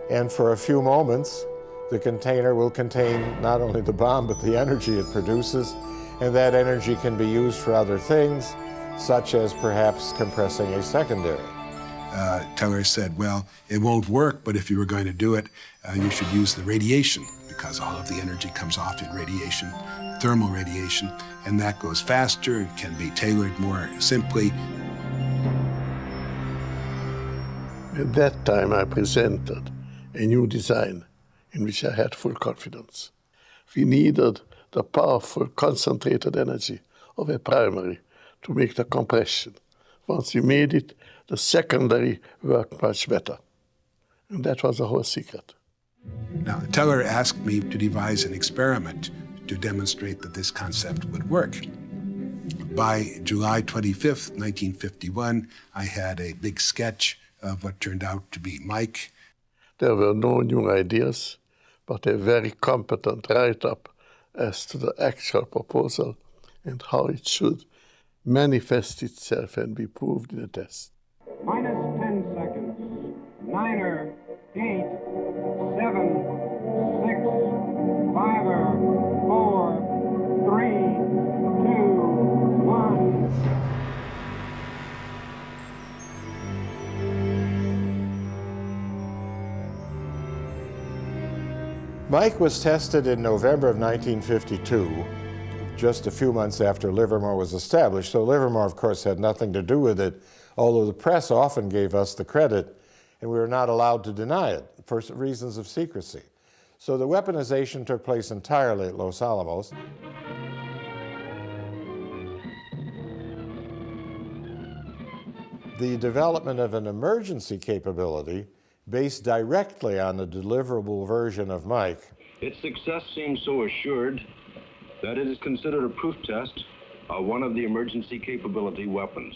and for a few moments, the container will contain not only the bomb, but the energy it produces, and that energy can be used for other things, such as perhaps compressing a secondary. Teller said, well, it won't work, but if you were going to do it, you should use the radiation, because all of the energy comes off in radiation, thermal radiation, and that goes faster, it can be tailored more simply. At that time, I presented a new design in which I had full confidence. We needed the powerful, concentrated energy of a primary to make the compression. Once we made it, the secondary worked much better. And that was the whole secret. Now, Teller asked me to devise an experiment to demonstrate that this concept would work. By July 25th, 1951, I had a big sketch of what turned out to be Mike. There were no new ideas, but a very competent write-up as to the actual proposal and how it should manifest itself and be proved in a test. Minus 10 seconds. 9er, 8, 7, 6, 5er, 4, 3, 2, 1. Mike was tested in November of 1952, just a few months after Livermore was established. So Livermore, of course, had nothing to do with it, although the press often gave us the credit, and we were not allowed to deny it for reasons of secrecy. So the weaponization took place entirely at Los Alamos. The development of an emergency capability based directly on the deliverable version of Mike. Its success seems so assured that it is considered a proof test of one of the emergency capability weapons.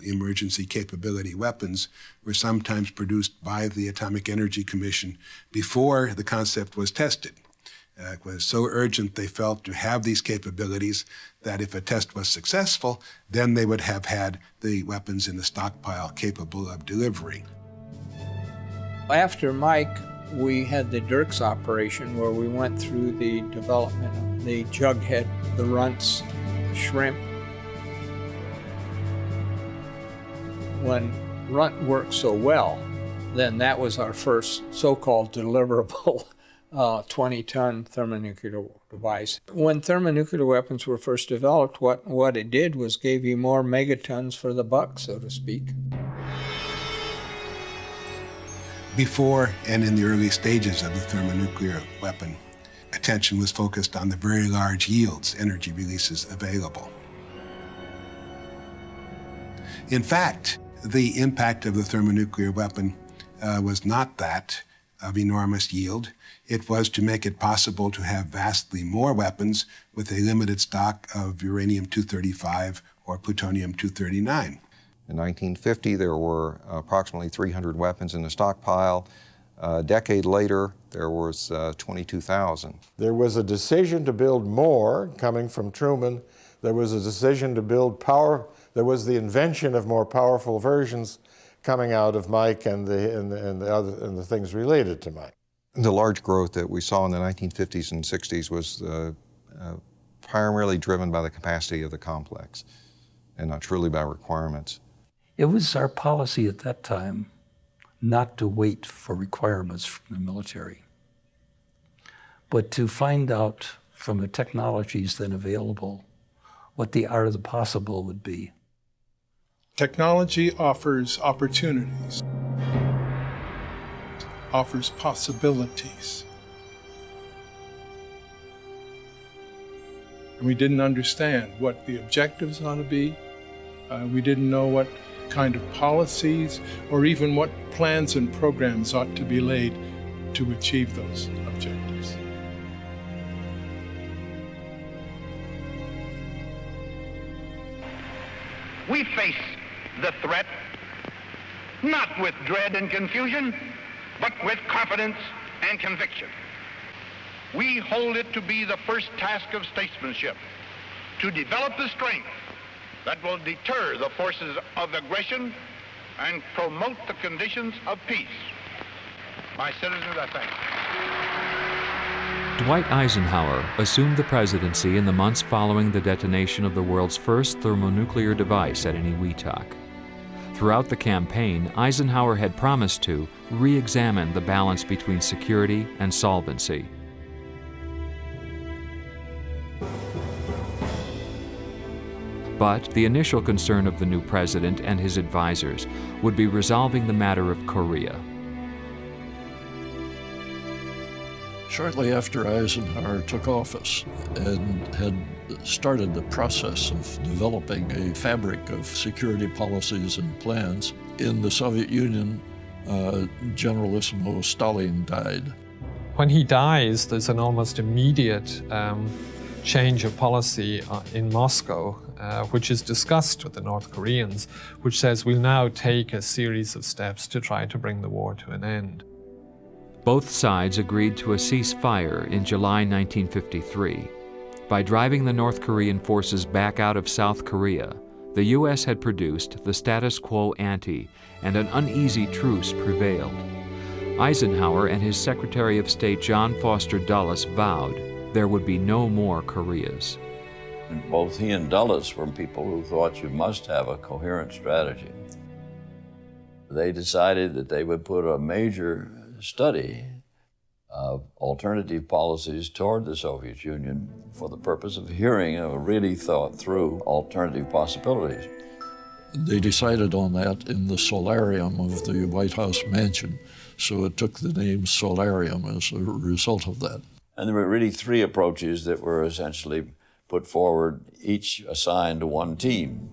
Emergency capability weapons were sometimes produced by the Atomic Energy Commission before the concept was tested. It was so urgent, they felt, to have these capabilities that if a test was successful, then they would have had the weapons in the stockpile capable of delivering. After Mike, we had the Dirks operation where we went through the development of the jughead, the runts, the shrimp. When runt worked so well, then that was our first so-called deliverable 20-ton thermonuclear device. When thermonuclear weapons were first developed, what it did was gave you more megatons for the buck, so to speak. Before and in the early stages of the thermonuclear weapon, attention was focused on the very large yields, energy releases available. In fact, the impact of the thermonuclear weapon was not that of enormous yield. It was to make it possible to have vastly more weapons with a limited stock of uranium-235 or plutonium-239. In 1950, there were approximately 300 weapons in the stockpile. A decade later, there was 22,000. There was a decision to build more coming from Truman. There was a decision to build power. There was the invention of more powerful versions coming out of Mike and the things related to Mike. The large growth that we saw in the 1950s and 60s was primarily driven by the capacity of the complex and not truly by requirements. It was our policy at that time not to wait for requirements from the military, but to find out from the technologies then available what the art of the possible would be. Technology offers opportunities, offers possibilities. And we didn't understand what the objectives ought to be. We didn't know what kind of policies or even what plans and programs ought to be laid to achieve those objectives. We face the threat not with dread and confusion, but with confidence and conviction. We hold it to be the first task of statesmanship to develop the strength that will deter the forces of aggression and promote the conditions of peace. My citizens, I thank you. Dwight Eisenhower assumed the presidency in the months following the detonation of the world's first thermonuclear device at Eniwetok. Throughout the campaign, Eisenhower had promised to re-examine the balance between security and solvency. But the initial concern of the new president and his advisors would be resolving the matter of Korea. Shortly after Eisenhower took office and had started the process of developing a fabric of security policies and plans, in the Soviet Union, Generalissimo Stalin died. When he dies, there's an almost immediate change of policy in Moscow, which is discussed with the North Koreans, which says we'll now take a series of steps to try to bring the war to an end. Both sides agreed to a ceasefire in July 1953. By driving the North Korean forces back out of South Korea, the U.S. had produced the status quo ante, and an uneasy truce prevailed. Eisenhower and his Secretary of State John Foster Dulles vowed there would be no more Koreas. And both he and Dulles were people who thought you must have a coherent strategy. They decided that they would put a major study of alternative policies toward the Soviet Union for the purpose of hearing a really thought through alternative possibilities. They decided on that in the solarium of the White House mansion, so it took the name Solarium as a result of that. And there were really three approaches that were essentially put forward, each assigned to one team.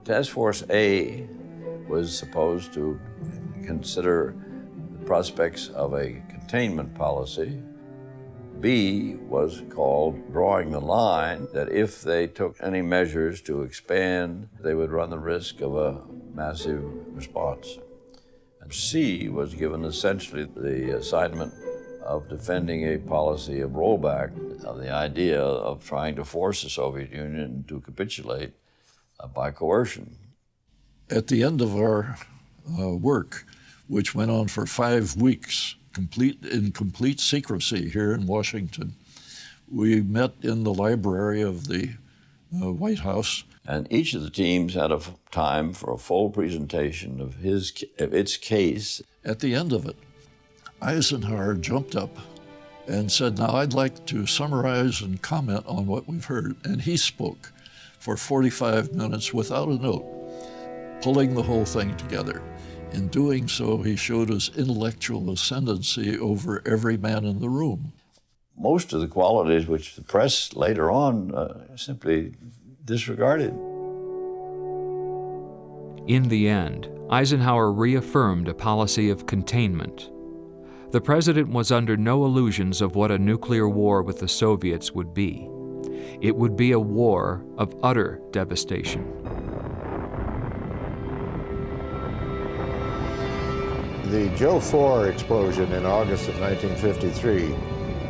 Task Force A was supposed to consider the prospects of a containment policy. B was called drawing the line, that if they took any measures to expand, they would run the risk of a massive response. And C was given essentially the assignment of defending a policy of rollback, of the idea of trying to force the Soviet Union to capitulate by coercion. At the end of our work, which went on for 5 weeks, in complete secrecy here in Washington, we met in the library of the White House. And each of the teams had a time for a full presentation of its case. At the end of it, Eisenhower jumped up and said, "Now I'd like to summarize and comment on what we've heard." And he spoke for 45 minutes without a note, pulling the whole thing together. In doing so, he showed his intellectual ascendancy over every man in the room. Most of the qualities which the press later on simply disregarded. In the end, Eisenhower reaffirmed a policy of containment. The president was under no illusions of what a nuclear war with the Soviets would be. It would be a war of utter devastation. The Joe 4 explosion in August of 1953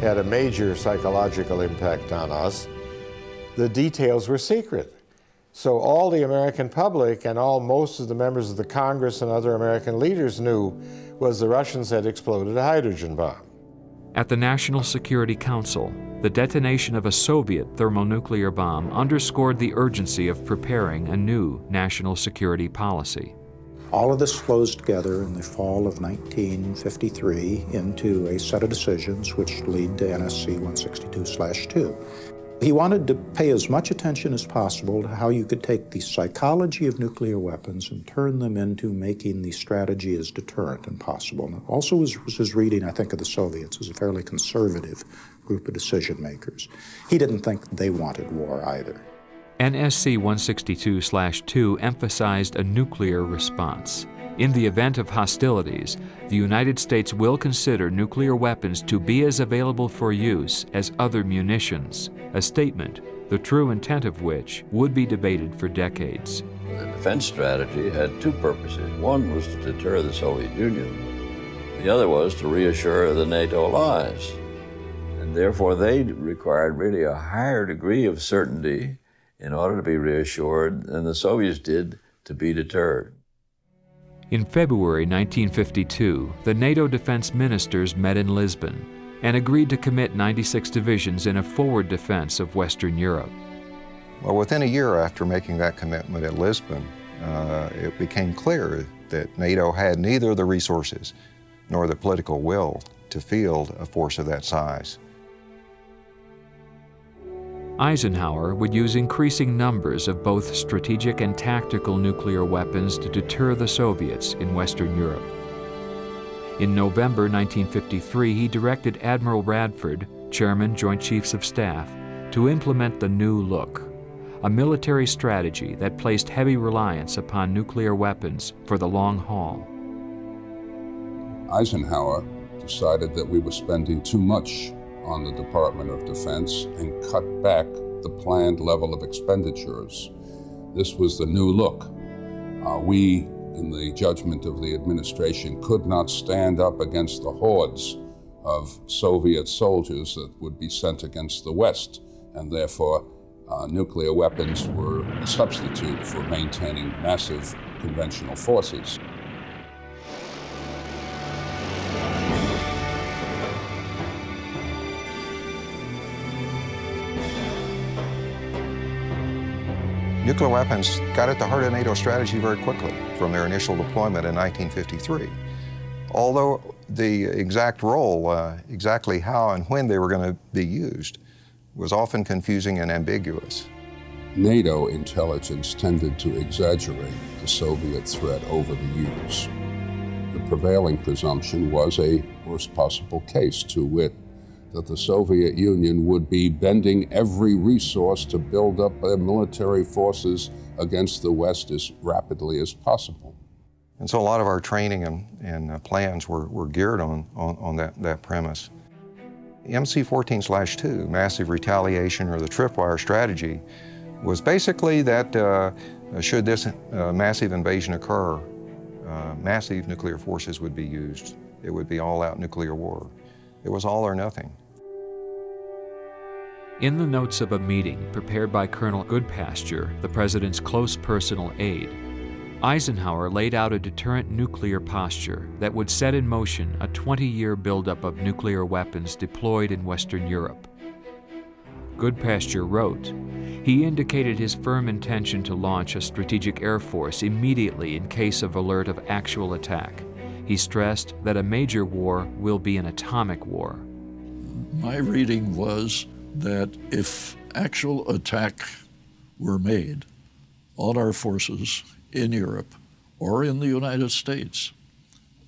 had a major psychological impact on us. The details were secret. So all the American public and most of the members of the Congress and other American leaders knew was the Russians had exploded a hydrogen bomb. At the National Security Council, the detonation of a Soviet thermonuclear bomb underscored the urgency of preparing a new national security policy. All of this flows together in the fall of 1953 into a set of decisions which lead to NSC 162/2. He wanted to pay as much attention as possible to how you could take the psychology of nuclear weapons and turn them into making the strategy as deterrent and possible. And also was his reading, I think, of the Soviets as a fairly conservative group of decision makers. He didn't think they wanted war either. NSC 162/2 emphasized a nuclear response. In the event of hostilities, the United States will consider nuclear weapons to be as available for use as other munitions, a statement, the true intent of which would be debated for decades. The defense strategy had two purposes. One was to deter the Soviet Union. The other was to reassure the NATO allies. And therefore they required really a higher degree of certainty in order to be reassured than the Soviets did to be deterred. In February 1952, the NATO defense ministers met in Lisbon and agreed to commit 96 divisions in a forward defense of Western Europe. Well, within a year after making that commitment at Lisbon, it became clear that NATO had neither the resources nor the political will to field a force of that size. Eisenhower would use increasing numbers of both strategic and tactical nuclear weapons to deter the Soviets in Western Europe. In November 1953, he directed Admiral Radford, Chairman, Joint Chiefs of Staff, to implement the New Look, a military strategy that placed heavy reliance upon nuclear weapons for the long haul. Eisenhower decided that we were spending too much on the Department of Defense and cut back the planned level of expenditures. This was the new look. We, in the judgment of the administration, could not stand up against the hordes of Soviet soldiers that would be sent against the West, and therefore nuclear weapons were a substitute for maintaining massive conventional forces. Nuclear weapons got at the heart of NATO strategy very quickly from their initial deployment in 1953. Although the exact role, exactly how and when they were going to be used, was often confusing and ambiguous. NATO intelligence tended to exaggerate the Soviet threat over the years. The prevailing presumption was a worst possible case, to wit, that the Soviet Union would be bending every resource to build up their military forces against the West as rapidly as possible. And so a lot of our training and plans were geared on that premise. MC-14/2, massive retaliation or the tripwire strategy, was basically that should this massive invasion occur, massive nuclear forces would be used. It would be all-out nuclear war. It was all or nothing. In the notes of a meeting prepared by Colonel Goodpaster, the president's close personal aide, Eisenhower laid out a deterrent nuclear posture that would set in motion a 20-year buildup of nuclear weapons deployed in Western Europe. Goodpaster wrote, he indicated his firm intention to launch a strategic air force immediately in case of alert of actual attack. He stressed that a major war will be an atomic war. My reading was that if actual attack were made on our forces in Europe or in the United States,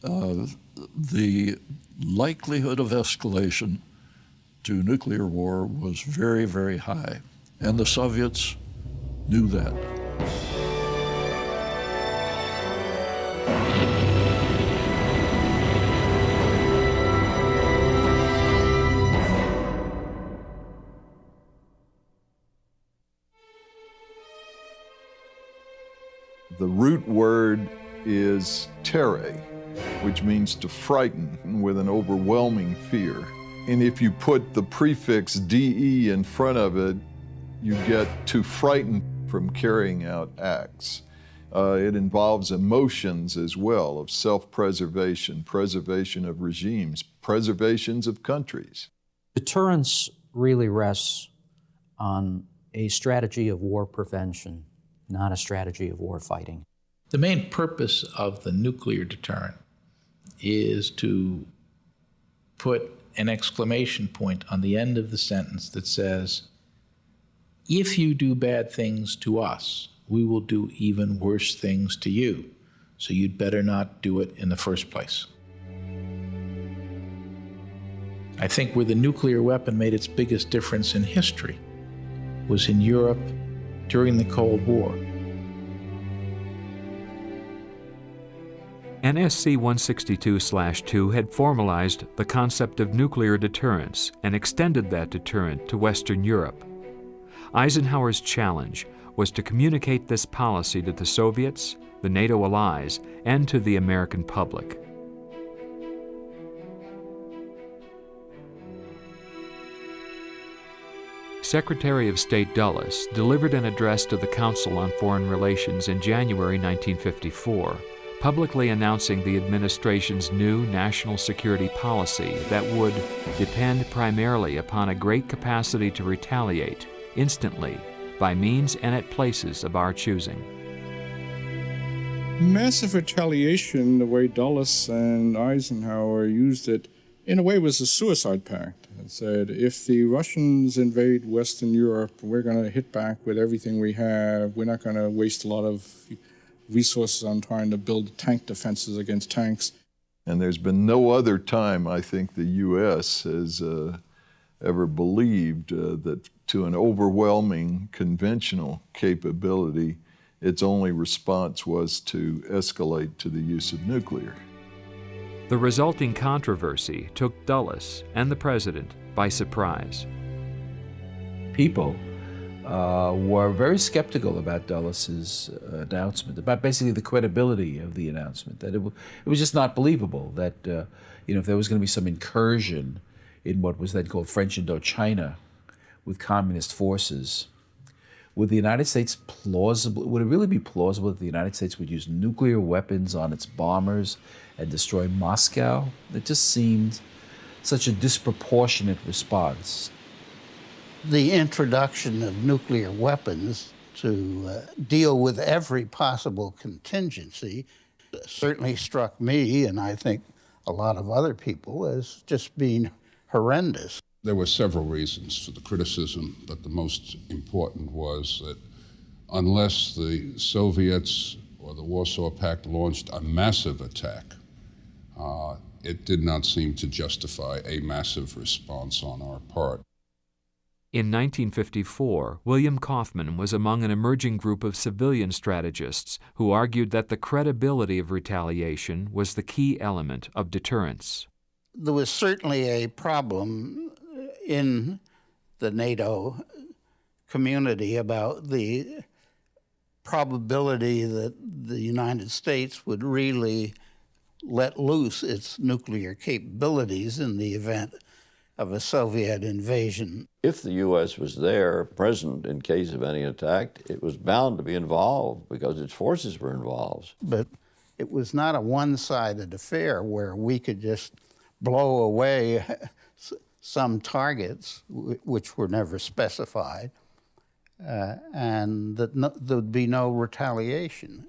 the likelihood of escalation to nuclear war was very, very high. And the Soviets knew that. The root word is terre, which means to frighten with an overwhelming fear. And if you put the prefix DE in front of it, you get to frighten from carrying out acts. It involves emotions as well of self-preservation, preservation of regimes, preservations of countries. Deterrence really rests on a strategy of war prevention, not a strategy of war fighting. The main purpose of the nuclear deterrent is to put an exclamation point on the end of the sentence that says, if you do bad things to us, we will do even worse things to you, so you'd better not do it in the first place. I think where the nuclear weapon made its biggest difference in history was in Europe during the Cold War. NSC 162/2 had formalized the concept of nuclear deterrence and extended that deterrent to Western Europe. Eisenhower's challenge was to communicate this policy to the Soviets, the NATO allies, and to the American public. Secretary of State Dulles delivered an address to the Council on Foreign Relations in January 1954, publicly announcing the administration's new national security policy that would depend primarily upon a great capacity to retaliate instantly by means and at places of our choosing. Massive retaliation, the way Dulles and Eisenhower used it, in a way was a suicide pact. It said, if the Russians invade Western Europe, we're going to hit back with everything we have. We're not going to waste a lot of resources on trying to build tank defenses against tanks. And there's been no other time, I think, the U.S. has ever believed that to an overwhelming conventional capability, its only response was to escalate to the use of nuclear. The resulting controversy took Dulles and the president by surprise. People were very skeptical about Dulles's announcement, about basically the credibility of the announcement, that it was just not believable that if there was going to be some incursion in what was then called French Indochina with communist forces, would the United States would it really be plausible that the United States would use nuclear weapons on its bombers and destroy Moscow? It just seemed such a disproportionate response. The introduction of nuclear weapons to deal with every possible contingency certainly struck me, and I think a lot of other people, as just being horrendous. There were several reasons for the criticism, but the most important was that unless the Soviets or the Warsaw Pact launched a massive attack, it did not seem to justify a massive response on our part. In 1954, William Kaufmann was among an emerging group of civilian strategists who argued that the credibility of retaliation was the key element of deterrence. There was certainly a problem in the NATO community about the probability that the United States would really let loose its nuclear capabilities in the event of a Soviet invasion. If the U.S. was there, present in case of any attack, it was bound to be involved because its forces were involved. But it was not a one-sided affair where we could just blow away some targets, which were never specified, and that there would be no retaliation.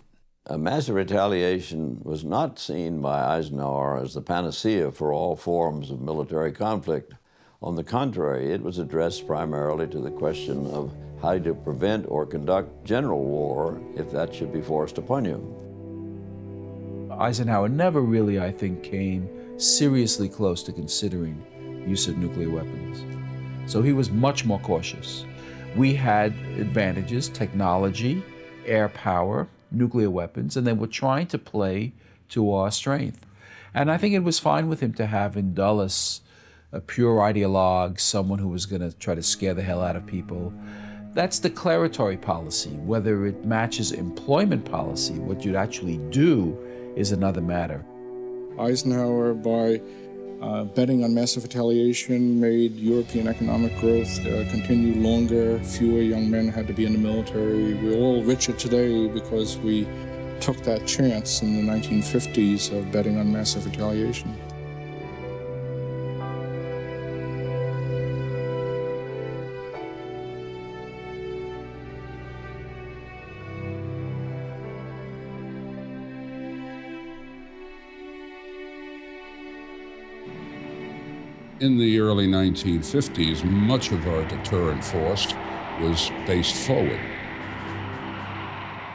A massive retaliation was not seen by Eisenhower as the panacea for all forms of military conflict. On the contrary, it was addressed primarily to the question of how to prevent or conduct general war if that should be forced upon you. Eisenhower never really, I think, came seriously close to considering use of nuclear weapons. So he was much more cautious. We had advantages, technology, air power, nuclear weapons, and they were trying to play to our strength. And I think it was fine with him to have in Dulles a pure ideologue, someone who was going to try to scare the hell out of people. That's declaratory policy. Whether it matches employment policy, what you'd actually do, is another matter. Eisenhower, by betting on massive retaliation, made European economic growth continue longer. Fewer young men had to be in the military. We're all richer today because we took that chance in the 1950s of betting on massive retaliation. In the early 1950s, much of our deterrent force was based forward.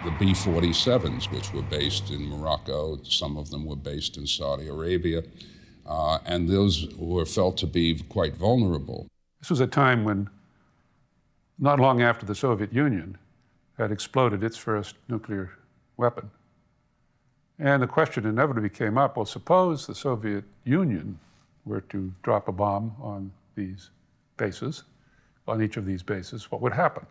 The B-47s, which were based in Morocco, some of them were based in Saudi Arabia, and those were felt to be quite vulnerable. This was a time when, not long after the Soviet Union had exploded its first nuclear weapon. And the question inevitably came up, well, suppose the Soviet Union were to drop a bomb on these bases, on each of these bases, what would happen?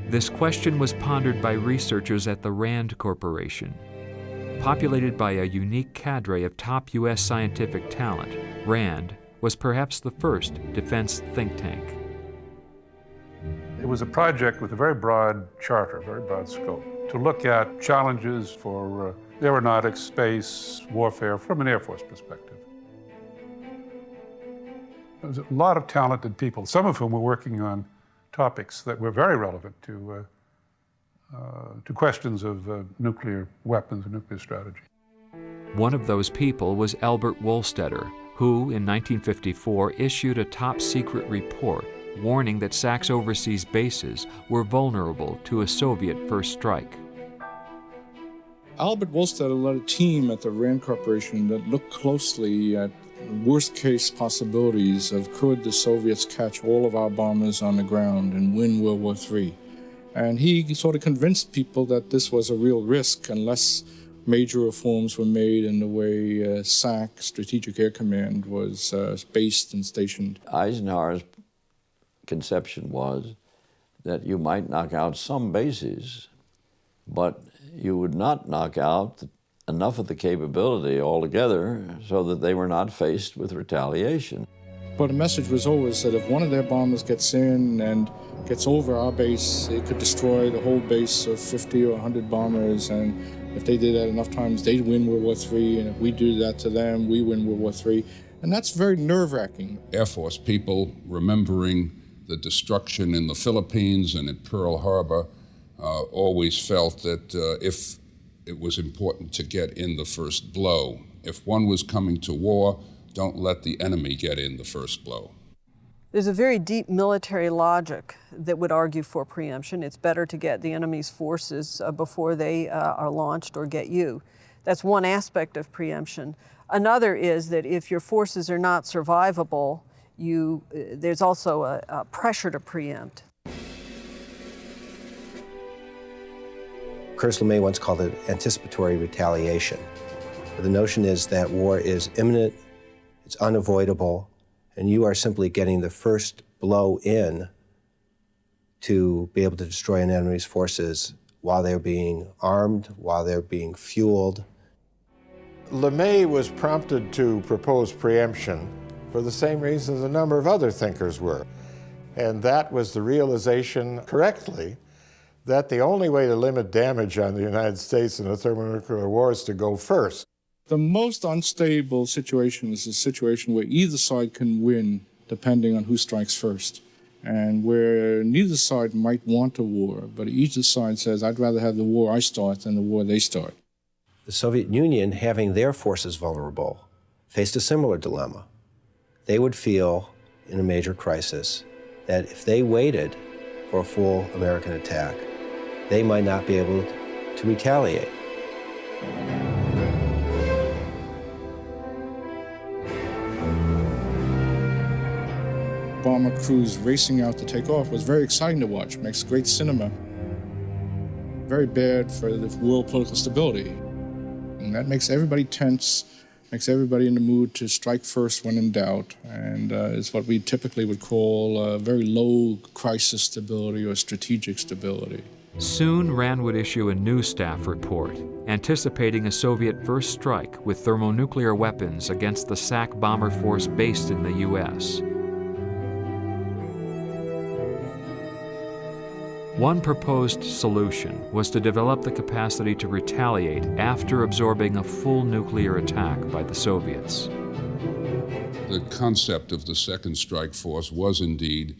This question was pondered by researchers at the RAND Corporation. Populated by a unique cadre of top U.S. scientific talent, RAND was perhaps the first defense think tank. It was a project with a very broad charter, very broad scope, to look at challenges for aeronautics, space, warfare from an Air Force perspective. There was a lot of talented people, some of whom were working on topics that were very relevant to questions of nuclear weapons and nuclear strategy. One of those people was Albert Wohlstetter, who in 1954 issued a top-secret report warning that SAC's overseas bases were vulnerable to a Soviet first strike. Albert Wohlstetter led a team at the RAND Corporation that looked closely at worst-case possibilities of could the Soviets catch all of our bombers on the ground and win World War III. And he sort of convinced people that this was a real risk unless major reforms were made in the way SAC, Strategic Air Command, was based and stationed. Eisenhower's conception was that you might knock out some bases, but you would not knock out enough of the capability altogether so that they were not faced with retaliation. But the message was always that if one of their bombers gets in and gets over our base, it could destroy the whole base of 50 or 100 bombers, and if they did that enough times, they'd win World War III, and if we do that to them, we win World War III. And that's very nerve-wracking. Air Force people remembering the destruction in the Philippines and at Pearl Harbor always felt that if it was important to get in the first blow. If one was coming to war, don't let the enemy get in the first blow. There's a very deep military logic that would argue for preemption. It's better to get the enemy's forces before they are launched or get you. That's one aspect of preemption. Another is that if your forces are not survivable, there's also a pressure to preempt. Curtis LeMay once called it anticipatory retaliation. The notion is that war is imminent, it's unavoidable, and you are simply getting the first blow in to be able to destroy an enemy's forces while they're being armed, while they're being fueled. LeMay was prompted to propose preemption for the same reasons a number of other thinkers were. And that was the realization, correctly, that the only way to limit damage on the United States in a thermonuclear war is to go first. The most unstable situation is a situation where either side can win, depending on who strikes first, and where neither side might want a war, but each side says, I'd rather have the war I start than the war they start. The Soviet Union, having their forces vulnerable, faced a similar dilemma. They would feel, in a major crisis, that if they waited for a full American attack, they might not be able to retaliate. Bomber crews racing out to take off was very exciting to watch, makes great cinema. Very bad for the world political stability. And that makes everybody tense, makes everybody in the mood to strike first when in doubt, and is what we typically would call very low crisis stability or strategic stability. Soon, Rand would issue a new staff report, anticipating a Soviet first strike with thermonuclear weapons against the SAC bomber force based in the U.S. One proposed solution was to develop the capacity to retaliate after absorbing a full nuclear attack by the Soviets. The concept of the Second Strike Force was indeed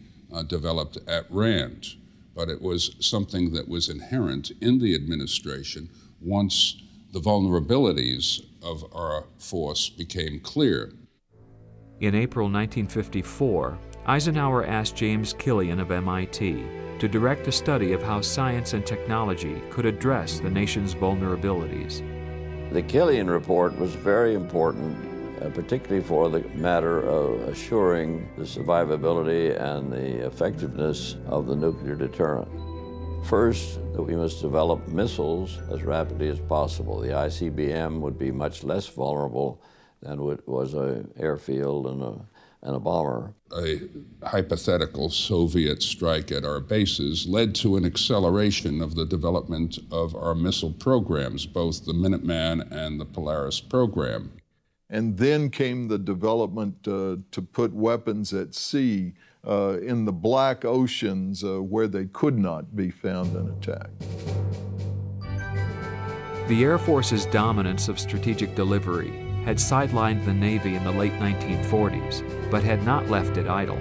developed at Rand, but it was something that was inherent in the administration once the vulnerabilities of our force became clear. In April 1954, Eisenhower asked James Killian of MIT to direct a study of how science and technology could address the nation's vulnerabilities. The Killian report was very important, particularly for the matter of assuring the survivability and the effectiveness of the nuclear deterrent. First, that we must develop missiles as rapidly as possible. The ICBM would be much less vulnerable than was an airfield and a bomber. A hypothetical Soviet strike at our bases led to an acceleration of the development of our missile programs, both the Minuteman and the Polaris program. And then came the development to put weapons at sea in the Black Oceans where they could not be found and attacked. The Air Force's dominance of strategic delivery had sidelined the Navy in the late 1940s, but had not left it idle.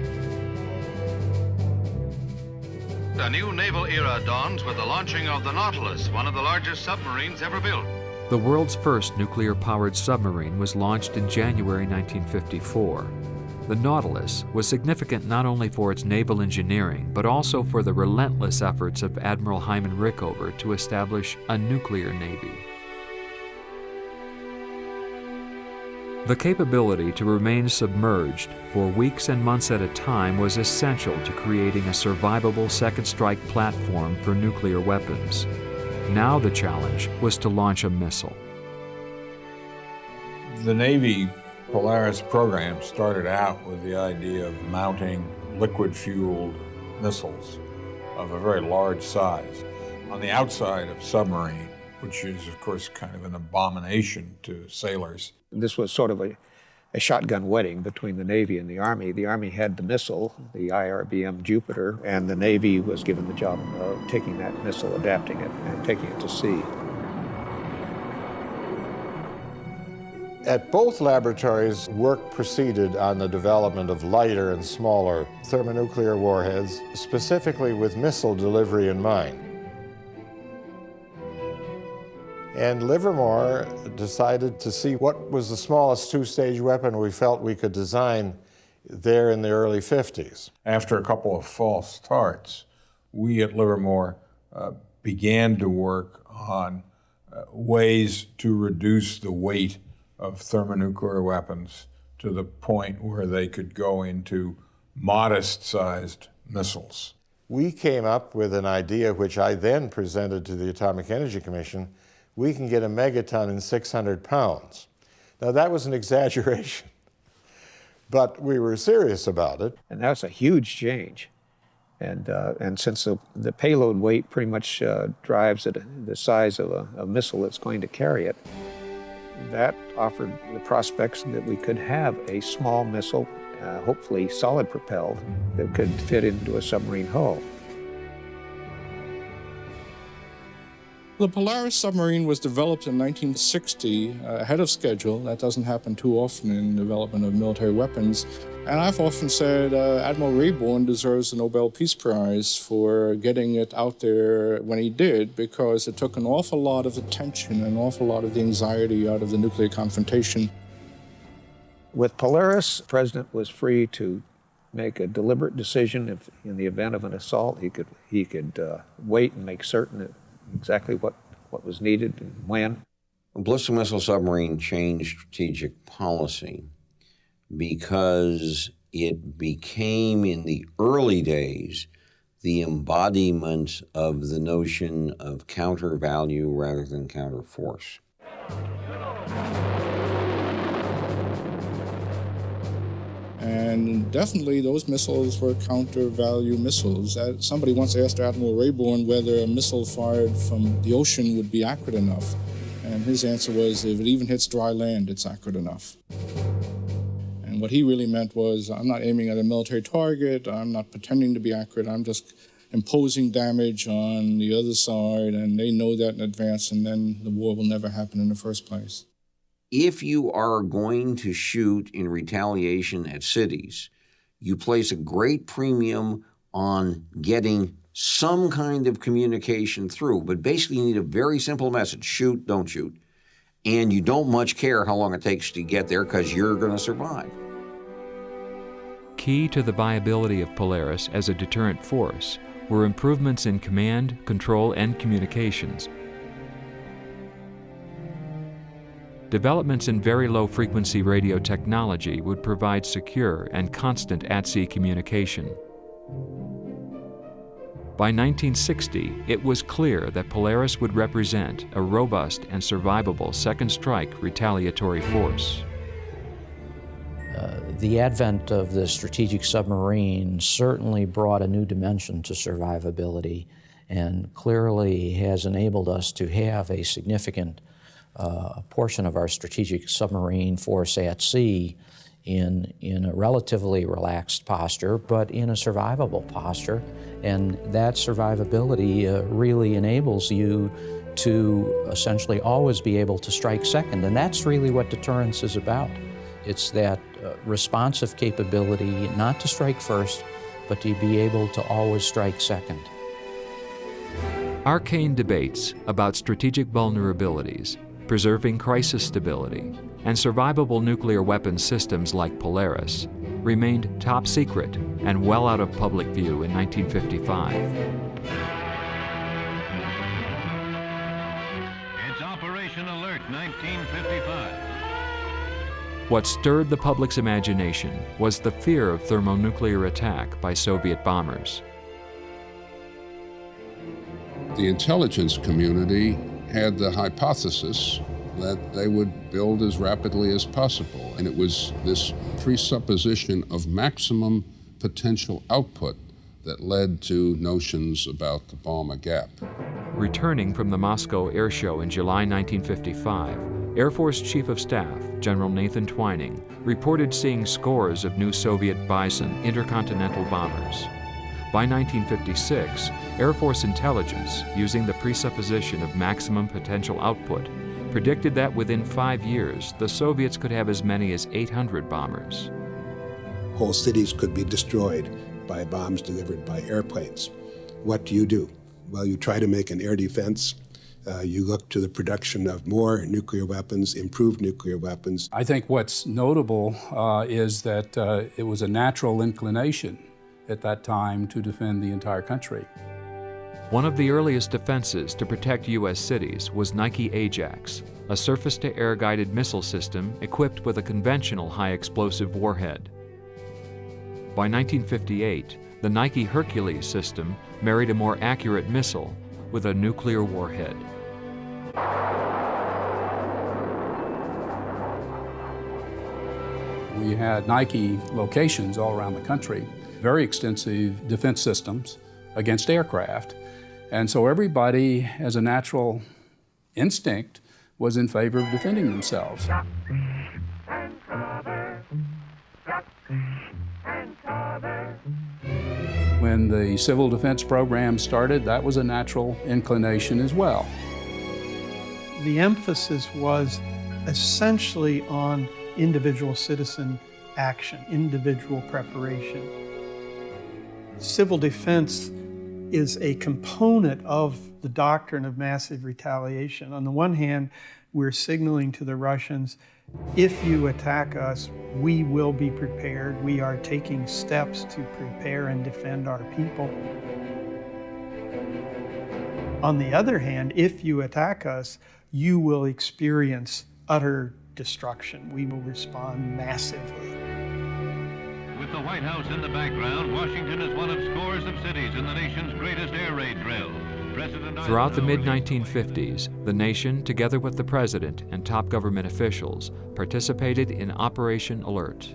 A new naval era dawns with the launching of the Nautilus, one of the largest submarines ever built. The world's first nuclear-powered submarine was launched in January 1954. The Nautilus was significant not only for its naval engineering, but also for the relentless efforts of Admiral Hyman Rickover to establish a nuclear navy. The capability to remain submerged for weeks and months at a time was essential to creating a survivable second strike platform for nuclear weapons. Now the challenge was to launch a missile. The Navy Polaris program started out with the idea of mounting liquid-fueled missiles of a very large size on the outside of a submarine, which is, of course, kind of an abomination to sailors. This was sort of a shotgun wedding between the Navy and the Army. The Army had the missile, the IRBM Jupiter, and the Navy was given the job of taking that missile, adapting it, and taking it to sea. At both laboratories, work proceeded on the development of lighter and smaller thermonuclear warheads, specifically with missile delivery in mind. And Livermore decided to see what was the smallest two-stage weapon we felt we could design there in the early 50s. After a couple of false starts, we at Livermore began to work on ways to reduce the weight of thermonuclear weapons to the point where they could go into modest-sized missiles. We came up with an idea which I then presented to the Atomic Energy Commission. We can get a megaton in 600 pounds. Now that was an exaggeration, but we were serious about it. And that's a huge change. And since the payload weight pretty much drives the size of a missile that's going to carry it, that offered the prospects that we could have a small missile, hopefully solid propelled, that could fit into a submarine hull. The Polaris submarine was developed in 1960, ahead of schedule. That doesn't happen too often in the development of military weapons. And I've often said Admiral Rayburn deserves the Nobel Peace Prize for getting it out there when he did, because it took an awful lot of attention, an awful lot of the anxiety out of the nuclear confrontation. With Polaris, the president was free to make a deliberate decision. If in the event of an assault, he could wait and make certain that exactly what was needed and when. The ballistic missile submarine changed strategic policy because it became, in the early days, the embodiment of the notion of counter value rather than counter force. And definitely those missiles were counter-value missiles. Somebody once asked Admiral Rayburn whether a missile fired from the ocean would be accurate enough. And his answer was, if it even hits dry land, it's accurate enough. And what he really meant was, I'm not aiming at a military target, I'm not pretending to be accurate, I'm just imposing damage on the other side, and they know that in advance, and then the war will never happen in the first place. If you are going to shoot in retaliation at cities, you place a great premium on getting some kind of communication through, but basically you need a very simple message: shoot, don't shoot. And you don't much care how long it takes to get there because you're going to survive. Key to the viability of Polaris as a deterrent force were improvements in command, control, and communications. Developments in very low-frequency radio technology would provide secure and constant at-sea communication. By 1960, it was clear that Polaris would represent a robust and survivable second strike retaliatory force. The advent of the strategic submarine certainly brought a new dimension to survivability and clearly has enabled us to have a significant portion of our strategic submarine force at sea in a relatively relaxed posture, but in a survivable posture. And that survivability really enables you to essentially always be able to strike second. And that's really what deterrence is about. It's that responsive capability not to strike first, but to be able to always strike second. Arcane debates about strategic vulnerabilities, preserving crisis stability, and survivable nuclear weapons systems like Polaris remained top secret and well out of public view in 1955. It's Operation Alert 1955. What stirred the public's imagination was the fear of thermonuclear attack by Soviet bombers. The intelligence community had the hypothesis that they would build as rapidly as possible. And it was this presupposition of maximum potential output that led to notions about the Balma Gap. Returning from the Moscow Air Show in July 1955, Air Force Chief of Staff General Nathan Twining reported seeing scores of new Soviet Bison intercontinental bombers. By 1956, Air Force intelligence, using the presupposition of maximum potential output, predicted that within 5 years, the Soviets could have as many as 800 bombers. Whole cities could be destroyed by bombs delivered by airplanes. What do? Well, you try to make an air defense. You look to the production of more nuclear weapons, improved nuclear weapons. I think what's notable is that it was a natural inclination at that time to defend the entire country. One of the earliest defenses to protect U.S. cities was Nike Ajax, a surface-to-air guided missile system equipped with a conventional high-explosive warhead. By 1958, the Nike Hercules system married a more accurate missile with a nuclear warhead. We had Nike locations all around the country, very extensive defense systems against aircraft. And so everybody, as a natural instinct, was in favor of defending themselves. When the civil defense program started, that was a natural inclination as well. The emphasis was essentially on individual citizen action, individual preparation. Civil defense is a component of the doctrine of massive retaliation. On the one hand, we're signaling to the Russians, if you attack us, we will be prepared. We are taking steps to prepare and defend our people. On the other hand, if you attack us, you will experience utter destruction. We will respond massively. With the White House in the background, Washington is one of scores of cities in the nation's greatest air raid drill. Throughout the mid-1950s, the nation, together with the president and top government officials, participated in Operation Alert.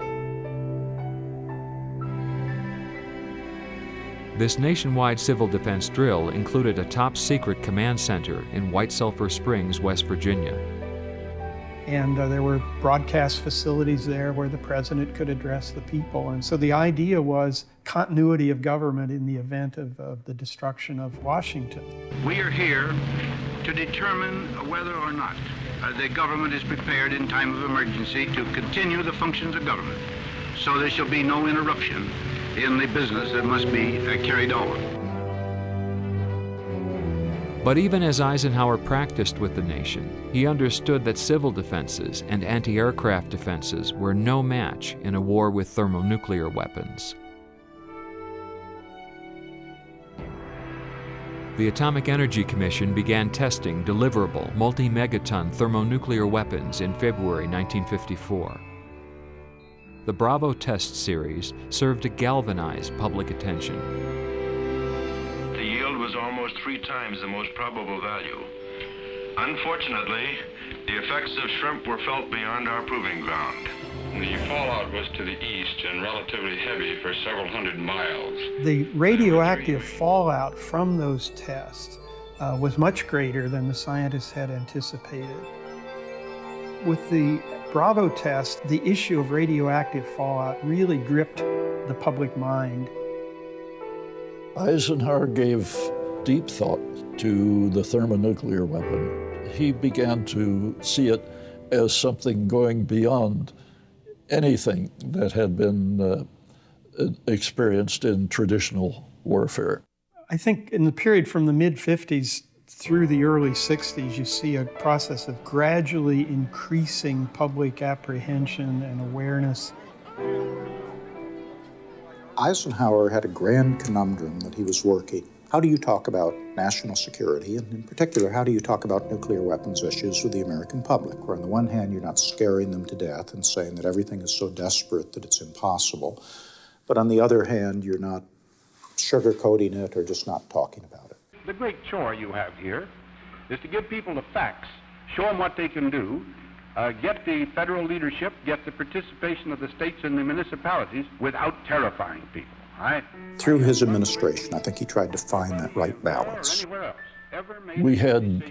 This nationwide civil defense drill included a top-secret command center in White Sulphur Springs, West Virginia. And there were broadcast facilities there where the president could address the people. And so the idea was continuity of government in the event of the destruction of Washington. We are here to determine whether or not the government is prepared in time of emergency to continue the functions of government. So there shall be no interruption in the business that must be carried on. But even as Eisenhower practiced with the nation, he understood that civil defenses and anti-aircraft defenses were no match in a war with thermonuclear weapons. The Atomic Energy Commission began testing deliverable multi-megaton thermonuclear weapons in February 1954. The Bravo test series served to galvanize public attention. The yield was almost 3 times the most probable value. Unfortunately, the effects of shrimp were felt beyond our proving ground. The fallout was to the east and relatively heavy for several hundred miles. The radioactive fallout from those tests was much greater than the scientists had anticipated. With the Bravo test, the issue of radioactive fallout really gripped the public mind. Eisenhower gave deep thought to the thermonuclear weapon. He began to see it as something going beyond anything that had been experienced in traditional warfare. I think in the period from the mid-50s through the early 60s, you see a process of gradually increasing public apprehension and awareness. Eisenhower had a grand conundrum that he was working. How do you talk about national security, and in particular, how do you talk about nuclear weapons issues with the American public, where on the one hand, you're not scaring them to death and saying that everything is so desperate that it's impossible, but on the other hand, you're not sugarcoating it or just not talking about it. The great chore you have here is to give people the facts, show them what they can do, get the federal leadership, get the participation of the states and the municipalities without terrifying people, right? Through his administration, I think he tried to find that right balance. We had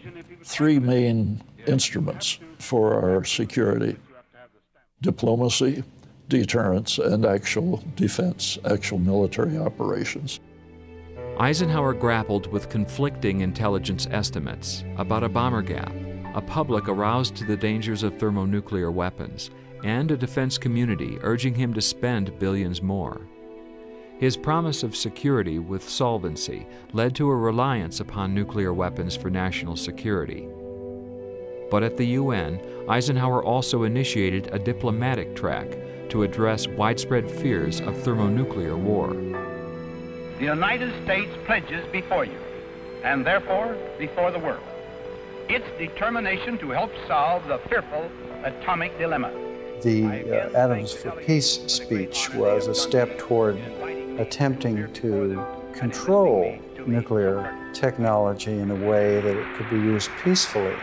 3 main instruments for our security: diplomacy, deterrence, and actual defense, actual military operations. Eisenhower grappled with conflicting intelligence estimates about a bomber gap, a public aroused to the dangers of thermonuclear weapons, and a defense community urging him to spend billions more. His promise of security with solvency led to a reliance upon nuclear weapons for national security. But at the UN, Eisenhower also initiated a diplomatic track to address widespread fears of thermonuclear war. The United States pledges before you, and therefore before the world, its determination to help solve the fearful atomic dilemma. The Atoms for Peace speech was a step toward attempting to control nuclear technology in a way that it could be used peacefully.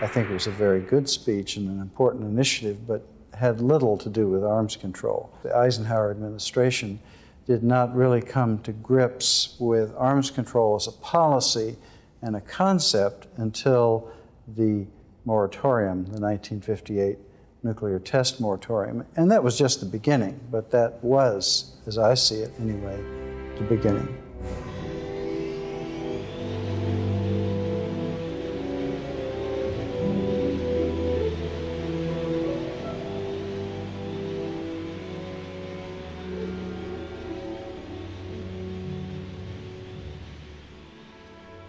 I think it was a very good speech and an important initiative, but had little to do with arms control. The Eisenhower administration did not really come to grips with arms control as a policy and a concept until the moratorium, the 1958 nuclear test moratorium. And that was just the beginning, but that was, as I see it anyway, the beginning.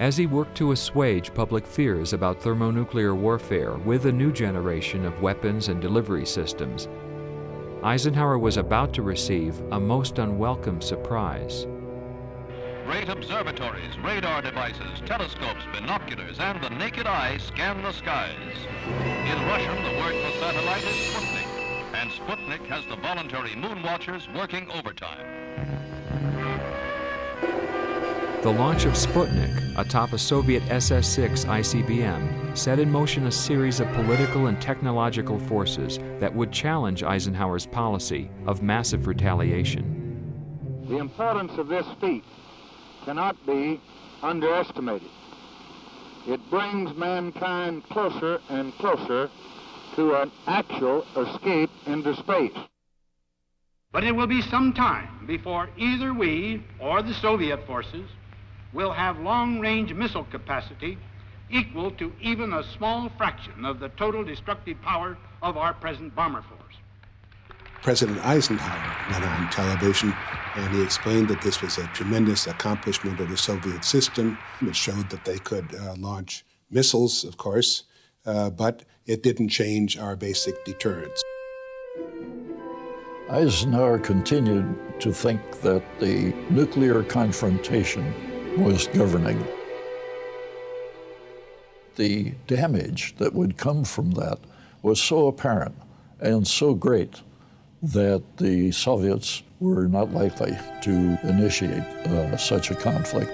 As he worked to assuage public fears about thermonuclear warfare with a new generation of weapons and delivery systems, Eisenhower was about to receive a most unwelcome surprise. Great observatories, radar devices, telescopes, binoculars, and the naked eye scan the skies. In Russian, the word for satellite is Sputnik, and Sputnik has the voluntary moon watchers working overtime. The launch of Sputnik atop a Soviet SS-6 ICBM set in motion a series of political and technological forces that would challenge Eisenhower's policy of massive retaliation. The importance of this feat cannot be underestimated. It brings mankind closer and closer to an actual escape into space. But it will be some time before either we or the Soviet forces will have long-range missile capacity equal to even a small fraction of the total destructive power of our present bomber force. President Eisenhower went on television and he explained that this was a tremendous accomplishment of the Soviet system. It showed that they could launch missiles, of course, but it didn't change our basic deterrence. Eisenhower continued to think that the nuclear confrontation was governing. The damage that would come from that was so apparent and so great that the Soviets were not likely to initiate such a conflict.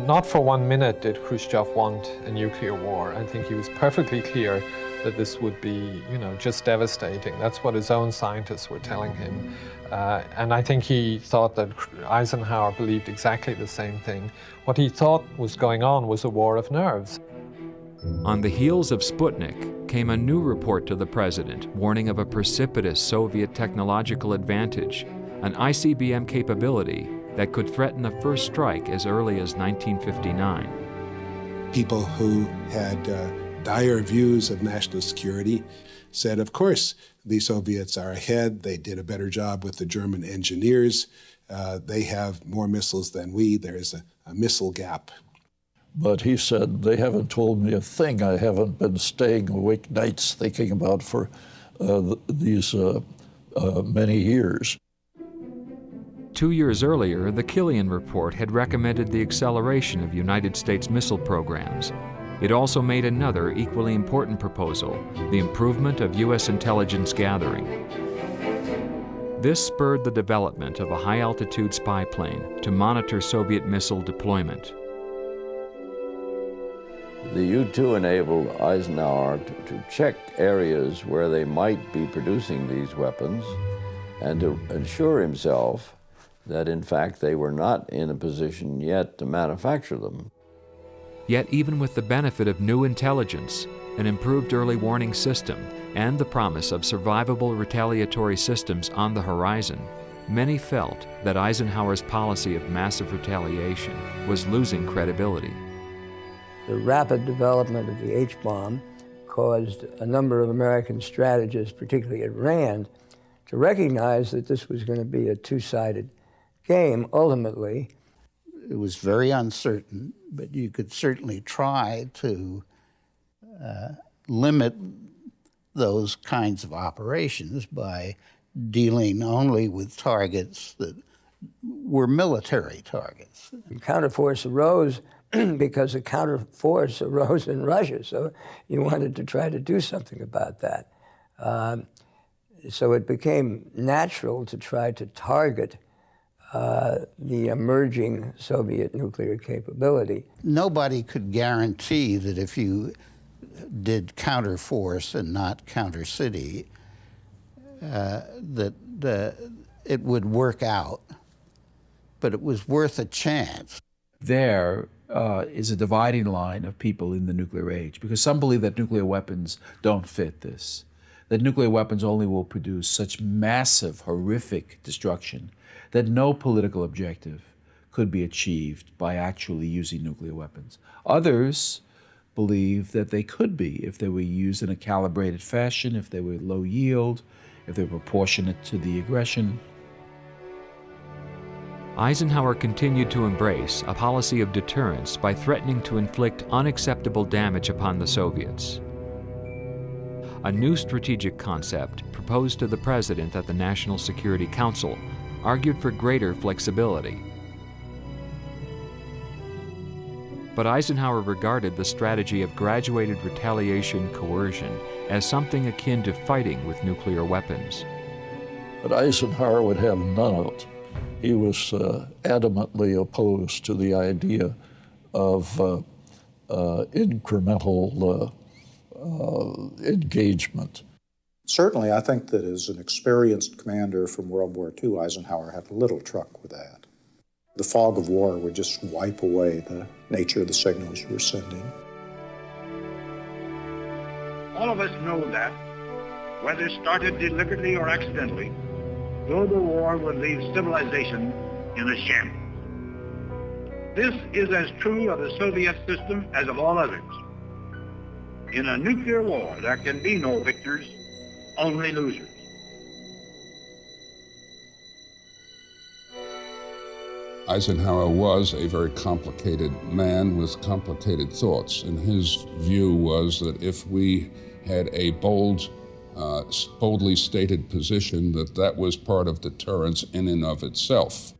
Not for 1 minute did Khrushchev want a nuclear war. I think he was perfectly clear that this would be, just devastating. That's what his own scientists were telling him. And I think he thought that Eisenhower believed exactly the same thing. What he thought was going on was a war of nerves. On the heels of Sputnik came a new report to the president warning of a precipitous Soviet technological advantage, an ICBM capability that could threaten a first strike as early as 1959. People who had dire views of national security said, of course, the Soviets are ahead. They did a better job with the German engineers. They have more missiles than we. There is a missile gap. But he said, they haven't told me a thing I haven't been staying awake nights thinking about for these many years. 2 years earlier, the Killian Report had recommended the acceleration of United States missile programs. It also made another equally important proposal, the improvement of U.S. intelligence gathering. This spurred the development of a high-altitude spy plane to monitor Soviet missile deployment. The U-2 enabled Eisenhower to check areas where they might be producing these weapons and to assure himself that, in fact, they were not in a position yet to manufacture them. Yet even with the benefit of new intelligence, an improved early warning system, and the promise of survivable retaliatory systems on the horizon, many felt that Eisenhower's policy of massive retaliation was losing credibility. The rapid development of the H-bomb caused a number of American strategists, particularly at Rand, to recognize that this was going to be a two-sided game, ultimately. It was very uncertain, but you could certainly try to limit those kinds of operations by dealing only with targets that were military targets. And counterforce arose because a counterforce arose in Russia, so you wanted to try to do something about that. So it became natural to try to target the emerging Soviet nuclear capability. Nobody could guarantee that if you did counterforce and not counter-city, that it would work out, but it was worth a chance. There is a dividing line of people in the nuclear age, because some believe that nuclear weapons don't fit this, that nuclear weapons only will produce such massive, horrific destruction that no political objective could be achieved by actually using nuclear weapons. Others believe that they could be if they were used in a calibrated fashion, if they were low yield, if they were proportionate to the aggression. Eisenhower continued to embrace a policy of deterrence by threatening to inflict unacceptable damage upon the Soviets. A new strategic concept proposed to the President at the National Security Council argued for greater flexibility. But Eisenhower regarded the strategy of graduated retaliation coercion as something akin to fighting with nuclear weapons. But Eisenhower would have none of it. He was adamantly opposed to the idea of incremental engagement. Certainly, I think that as an experienced commander from World War II, Eisenhower had little truck with that. The fog of war would just wipe away the nature of the signals you were sending. All of us know that, whether started deliberately or accidentally, global war will leave civilization in a shambles. This is as true of the Soviet system as of all others. In a nuclear war, there can be no victors, only losers. Eisenhower was a very complicated man with complicated thoughts, and his view was that if we had a boldly stated position, that was part of deterrence in and of itself.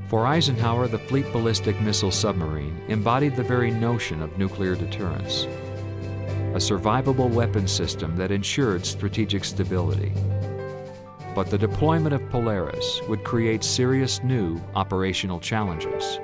For Eisenhower, the Fleet Ballistic Missile Submarine embodied the very notion of nuclear deterrence, a survivable weapons system that ensured strategic stability. But the deployment of Polaris would create serious new operational challenges.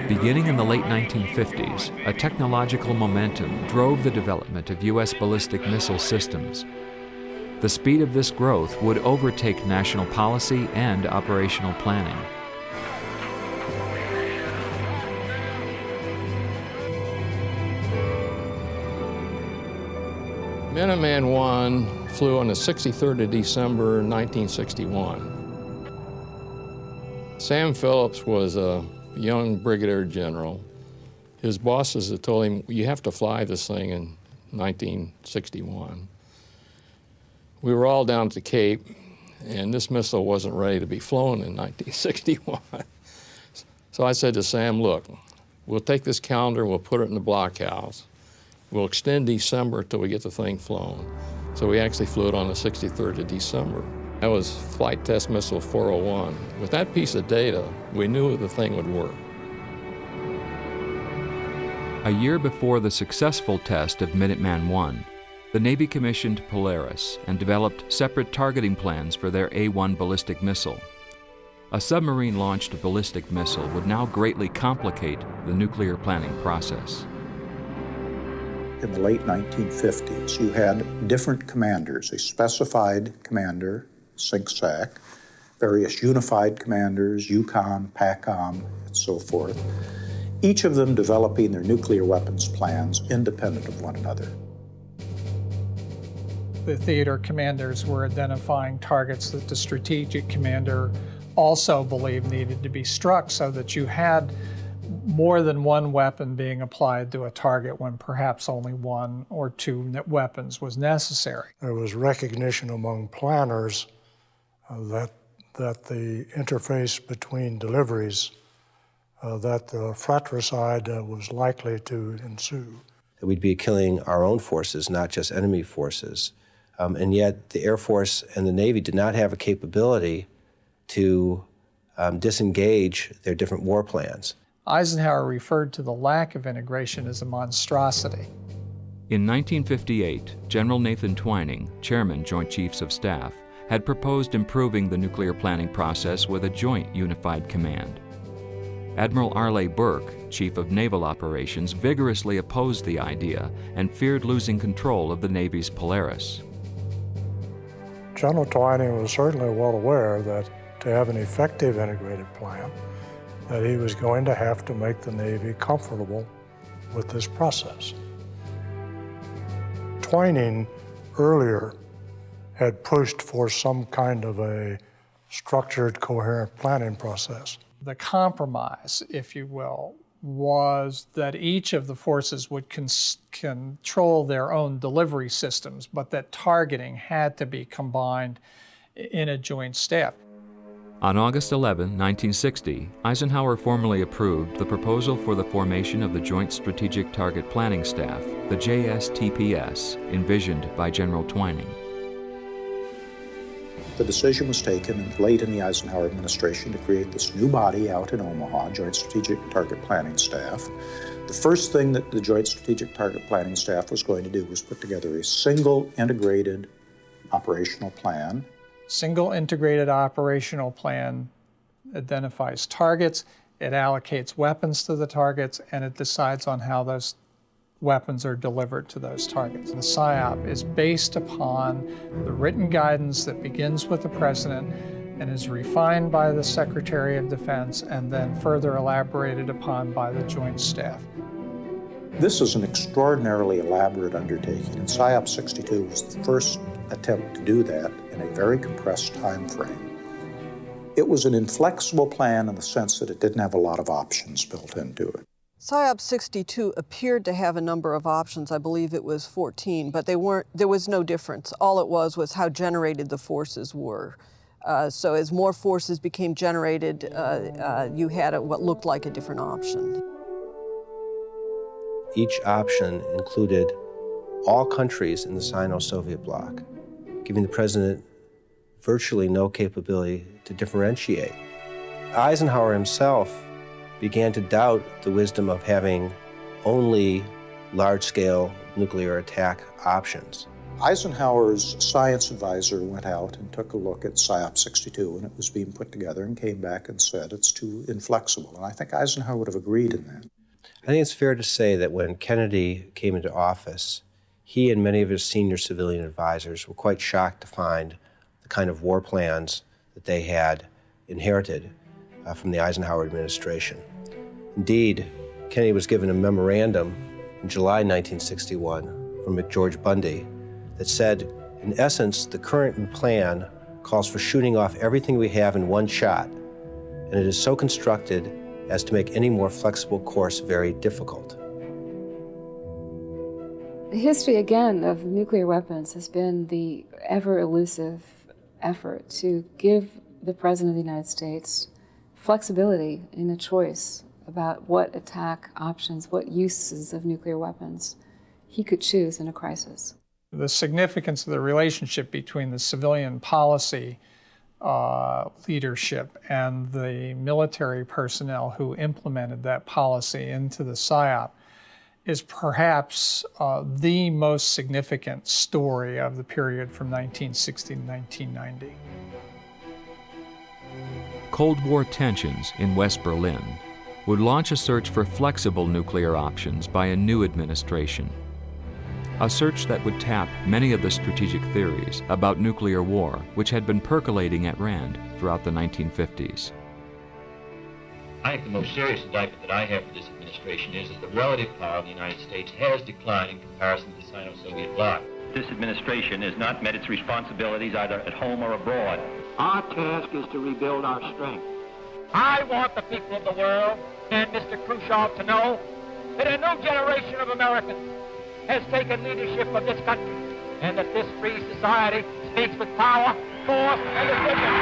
Beginning in the late 1950s, a technological momentum drove the development of U.S. ballistic missile systems. The speed of this growth would overtake national policy and operational planning. Minuteman I flew on the 63rd of December, 1961. Sam Phillips was a young brigadier general. His bosses had told him, you have to fly this thing in 1961. We were all down at the Cape, and this missile wasn't ready to be flown in 1961. So I said to Sam, look, we'll take this calendar, we'll put it in the blockhouse. We'll extend December till we get the thing flown. So we actually flew it on the 63rd of December. That was Flight Test Missile 401. With that piece of data, we knew the thing would work. A year before the successful test of Minuteman I, the Navy commissioned Polaris and developed separate targeting plans for their A-1 ballistic missile. A submarine-launched ballistic missile would now greatly complicate the nuclear planning process. In the late 1950s, you had different commanders, a specified commander, SINCSAC, various unified commanders, UCOM, PACOM, and so forth, each of them developing their nuclear weapons plans independent of one another. The theater commanders were identifying targets that the strategic commander also believed needed to be struck, so that you had more than one weapon being applied to a target when perhaps only one or two weapons was necessary. There was recognition among planners that the interface between deliveries, that the fratricide was likely to ensue. That we'd be killing our own forces, not just enemy forces. And yet the Air Force and the Navy did not have a capability to disengage their different war plans. Eisenhower referred to the lack of integration as a monstrosity. In 1958, General Nathan Twining, Chairman Joint Chiefs of Staff, had proposed improving the nuclear planning process with a joint unified command. Admiral Arleigh Burke, Chief of Naval Operations, vigorously opposed the idea and feared losing control of the Navy's Polaris. General Twining was certainly well aware that to have an effective integrated plan, that he was going to have to make the Navy comfortable with this process. Twining earlier had pushed for some kind of a structured, coherent planning process. The compromise, if you will, was that each of the forces would control their own delivery systems, but that targeting had to be combined in a joint staff. On August 11, 1960, Eisenhower formally approved the proposal for the formation of the Joint Strategic Target Planning Staff, the JSTPS, envisioned by General Twining. The decision was taken late in the Eisenhower administration to create this new body out in Omaha, Joint Strategic Target Planning Staff. The first thing that the Joint Strategic Target Planning Staff was going to do was put together a single integrated operational plan. Single integrated operational plan identifies targets it allocates weapons to the targets, and it decides on how those weapons are delivered to those targets. The PSYOP is based upon the written guidance that begins with the President and is refined by the Secretary of Defense and then further elaborated upon by the Joint Staff. This is an extraordinarily elaborate undertaking, and PSYOP 62 was the first attempt to do that in a very compressed time frame. It was an inflexible plan in the sense that it didn't have a lot of options built into it. PSYOP 62 appeared to have a number of options. I believe it was 14, but there was no difference. All it was how generated the forces were. So as more forces became generated, you had what looked like a different option. Each option included all countries in the Sino-Soviet bloc, giving the president virtually no capability to differentiate. Eisenhower himself began to doubt the wisdom of having only large-scale nuclear attack options. Eisenhower's science advisor went out and took a look at PSYOP 62 when it was being put together and came back and said it's too inflexible. And I think Eisenhower would have agreed in that. I think it's fair to say that when Kennedy came into office, he and many of his senior civilian advisors were quite shocked to find the kind of war plans that they had inherited from the Eisenhower administration. Indeed, Kennedy was given a memorandum in July 1961 from McGeorge Bundy that said, in essence, the current plan calls for shooting off everything we have in one shot, and it is so constructed as to make any more flexible course very difficult. The history, again, of nuclear weapons has been the ever-elusive effort to give the President of the United States flexibility in a choice about what attack options, what uses of nuclear weapons he could choose in a crisis. The significance of the relationship between the civilian policy leadership and the military personnel who implemented that policy into the PSYOP is perhaps the most significant story of the period from 1960 to 1990. Cold War tensions in West Berlin would launch a search for flexible nuclear options by a new administration. A search that would tap many of the strategic theories about nuclear war which had been percolating at Rand throughout the 1950s. I think the most serious indictment that I have for this administration is that the relative power of the United States has declined in comparison to the Sino-Soviet bloc. This administration has not met its responsibilities either at home or abroad. Our task is to rebuild our strength. I want the people of the world and Mr. Khrushchev to know that a new generation of Americans has taken leadership of this country, and that this free society speaks with power, force, and decision.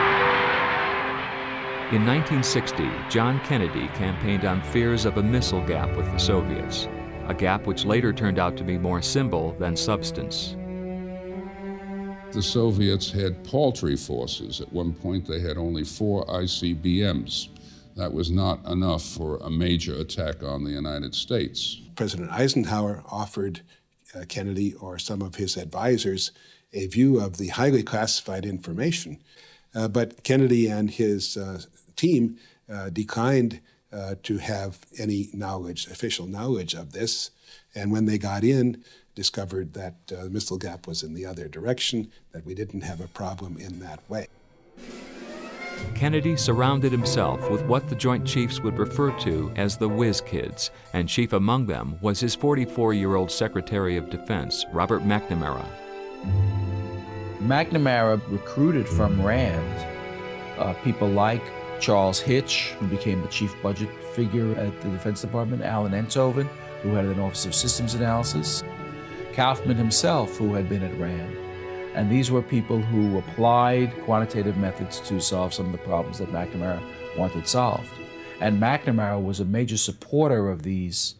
In 1960, John Kennedy campaigned on fears of a missile gap with the Soviets, a gap which later turned out to be more symbol than substance. The Soviets had paltry forces. At one point, they had only 4 ICBMs. That was not enough for a major attack on the United States. President Eisenhower offered Kennedy or some of his advisors a view of the highly classified information, but Kennedy and his team declined to have any knowledge, official knowledge of this, and when they got in, discovered that the missile gap was in the other direction, that we didn't have a problem in that way. Kennedy surrounded himself with what the Joint Chiefs would refer to as the whiz kids, and chief among them was his 44-year-old Secretary of Defense, Robert McNamara. McNamara recruited from Rand people like Charles Hitch, who became the chief budget figure at the Defense Department, Alan Enthoven, who had an Office of Systems Analysis, Kaufmann himself, who had been at Rand. And these were people who applied quantitative methods to solve some of the problems that McNamara wanted solved. And McNamara was a major supporter of these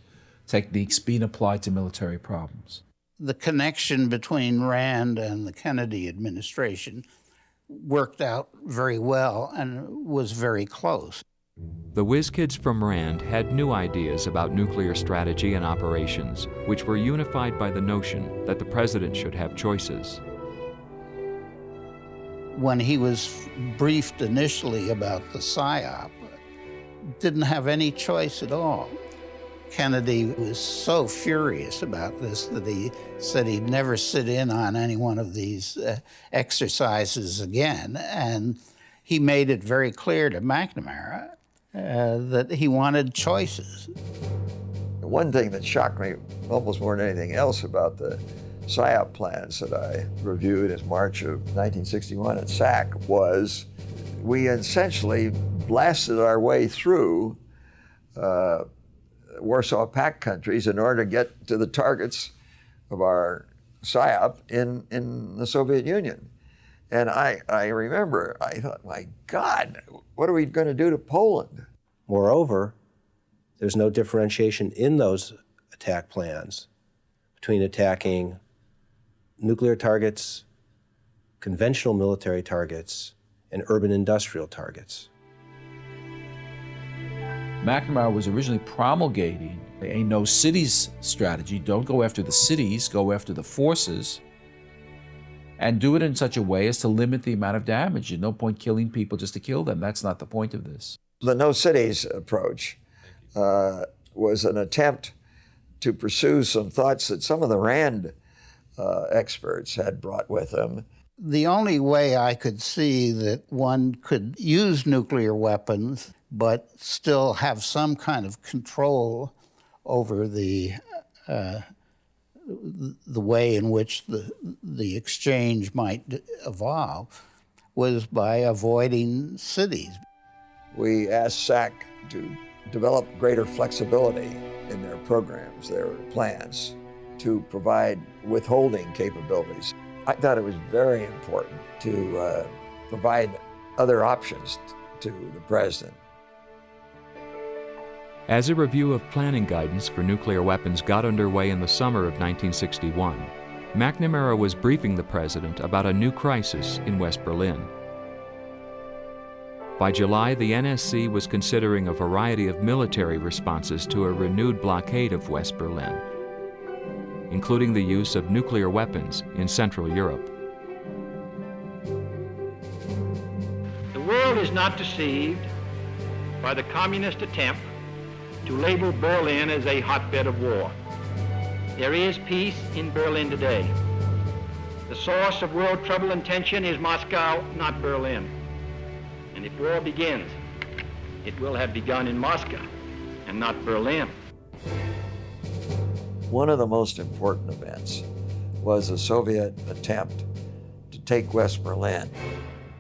techniques being applied to military problems. The connection between Rand and the Kennedy administration worked out very well and was very close. The whiz kids from Rand had new ideas about nuclear strategy and operations, which were unified by the notion that the president should have choices. When he was briefed initially about the PSYOP, didn't have any choice at all. Kennedy was so furious about this that he said he'd never sit in on any one of these exercises again, and he made it very clear to McNamara that he wanted choices. One thing that shocked me almost more than anything else about the PSYOP plans that I reviewed in March of 1961 at SAC was we essentially blasted our way through Warsaw Pact countries in order to get to the targets of our PSYOP in the Soviet Union. And I remember, I thought, my God, what are we going to do to Poland? Moreover, there's no differentiation in those attack plans between attacking nuclear targets, conventional military targets, and urban industrial targets. McNamara was originally promulgating a no cities strategy. Don't go after the cities, go after the forces, and do it in such a way as to limit the amount of damage. There's no point killing people just to kill them. That's not the point of this. The no cities approach was an attempt to pursue some thoughts that some of the RAND experts had brought with them. The only way I could see that one could use nuclear weapons but still have some kind of control over the way in which the exchange might evolve was by avoiding cities. We asked SAC to develop greater flexibility in their programs, their plans, to provide withholding capabilities. I thought it was very important to provide other options to the president. As a review of planning guidance for nuclear weapons got underway in the summer of 1961, McNamara was briefing the president about a new crisis in West Berlin. By July, the NSC was considering a variety of military responses to a renewed blockade of West Berlin, including the use of nuclear weapons in Central Europe. The world is not deceived by the communist attempt to label Berlin as a hotbed of war. There is peace in Berlin today. The source of world trouble and tension is Moscow, not Berlin. And if war begins, it will have begun in Moscow and not Berlin. One of the most important events was the Soviet attempt to take West Berlin.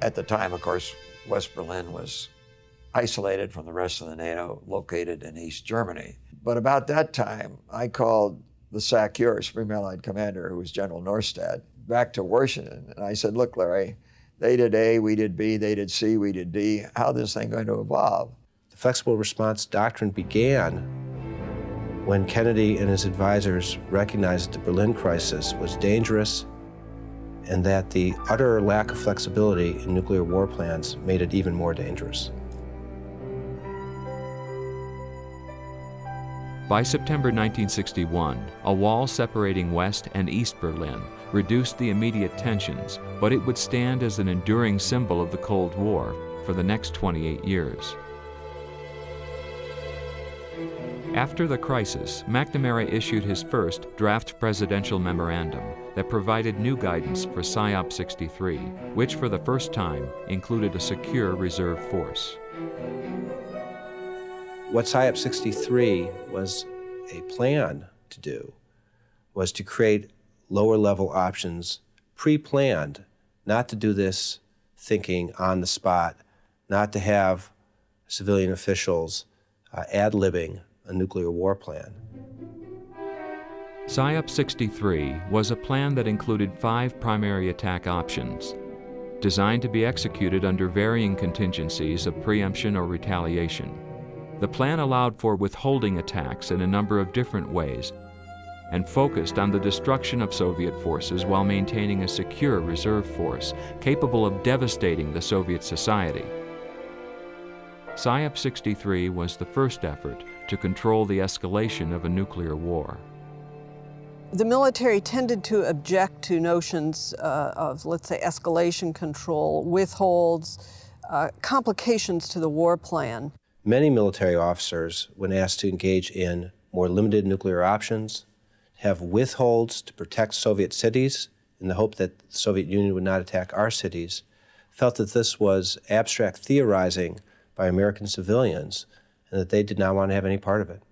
At the time, of course, West Berlin was isolated from the rest of the NATO, located in East Germany. But about that time, I called the SACEUR, Supreme Allied Commander, who was General Norstad, back to Washington. And I said, look, Larry, they did A, we did B, they did C, we did D. How is this thing going to evolve? The flexible response doctrine began when Kennedy and his advisors recognized that the Berlin crisis was dangerous and that the utter lack of flexibility in nuclear war plans made it even more dangerous. By September 1961, a wall separating West and East Berlin reduced the immediate tensions, but it would stand as an enduring symbol of the Cold War for the next 28 years. After the crisis, McNamara issued his first draft presidential memorandum that provided new guidance for PSYOP 63, which for the first time included a secure reserve force. What PSYOP 63 was a plan to do was to create lower level options pre-planned, not to do this thinking on the spot, not to have civilian officials ad-libbing a nuclear war plan. PSYOP 63 was a plan that included 5 primary attack options, designed to be executed under varying contingencies of preemption or retaliation. The plan allowed for withholding attacks in a number of different ways and focused on the destruction of Soviet forces while maintaining a secure reserve force capable of devastating the Soviet society. PSYOP 63 was the first effort to control the escalation of a nuclear war. The military tended to object to notions of, let's say, escalation control, withholds, complications to the war plan. Many military officers, when asked to engage in more limited nuclear options, have withholds to protect Soviet cities in the hope that the Soviet Union would not attack our cities, felt that this was abstract theorizing by American civilians and that they did not want to have any part of it.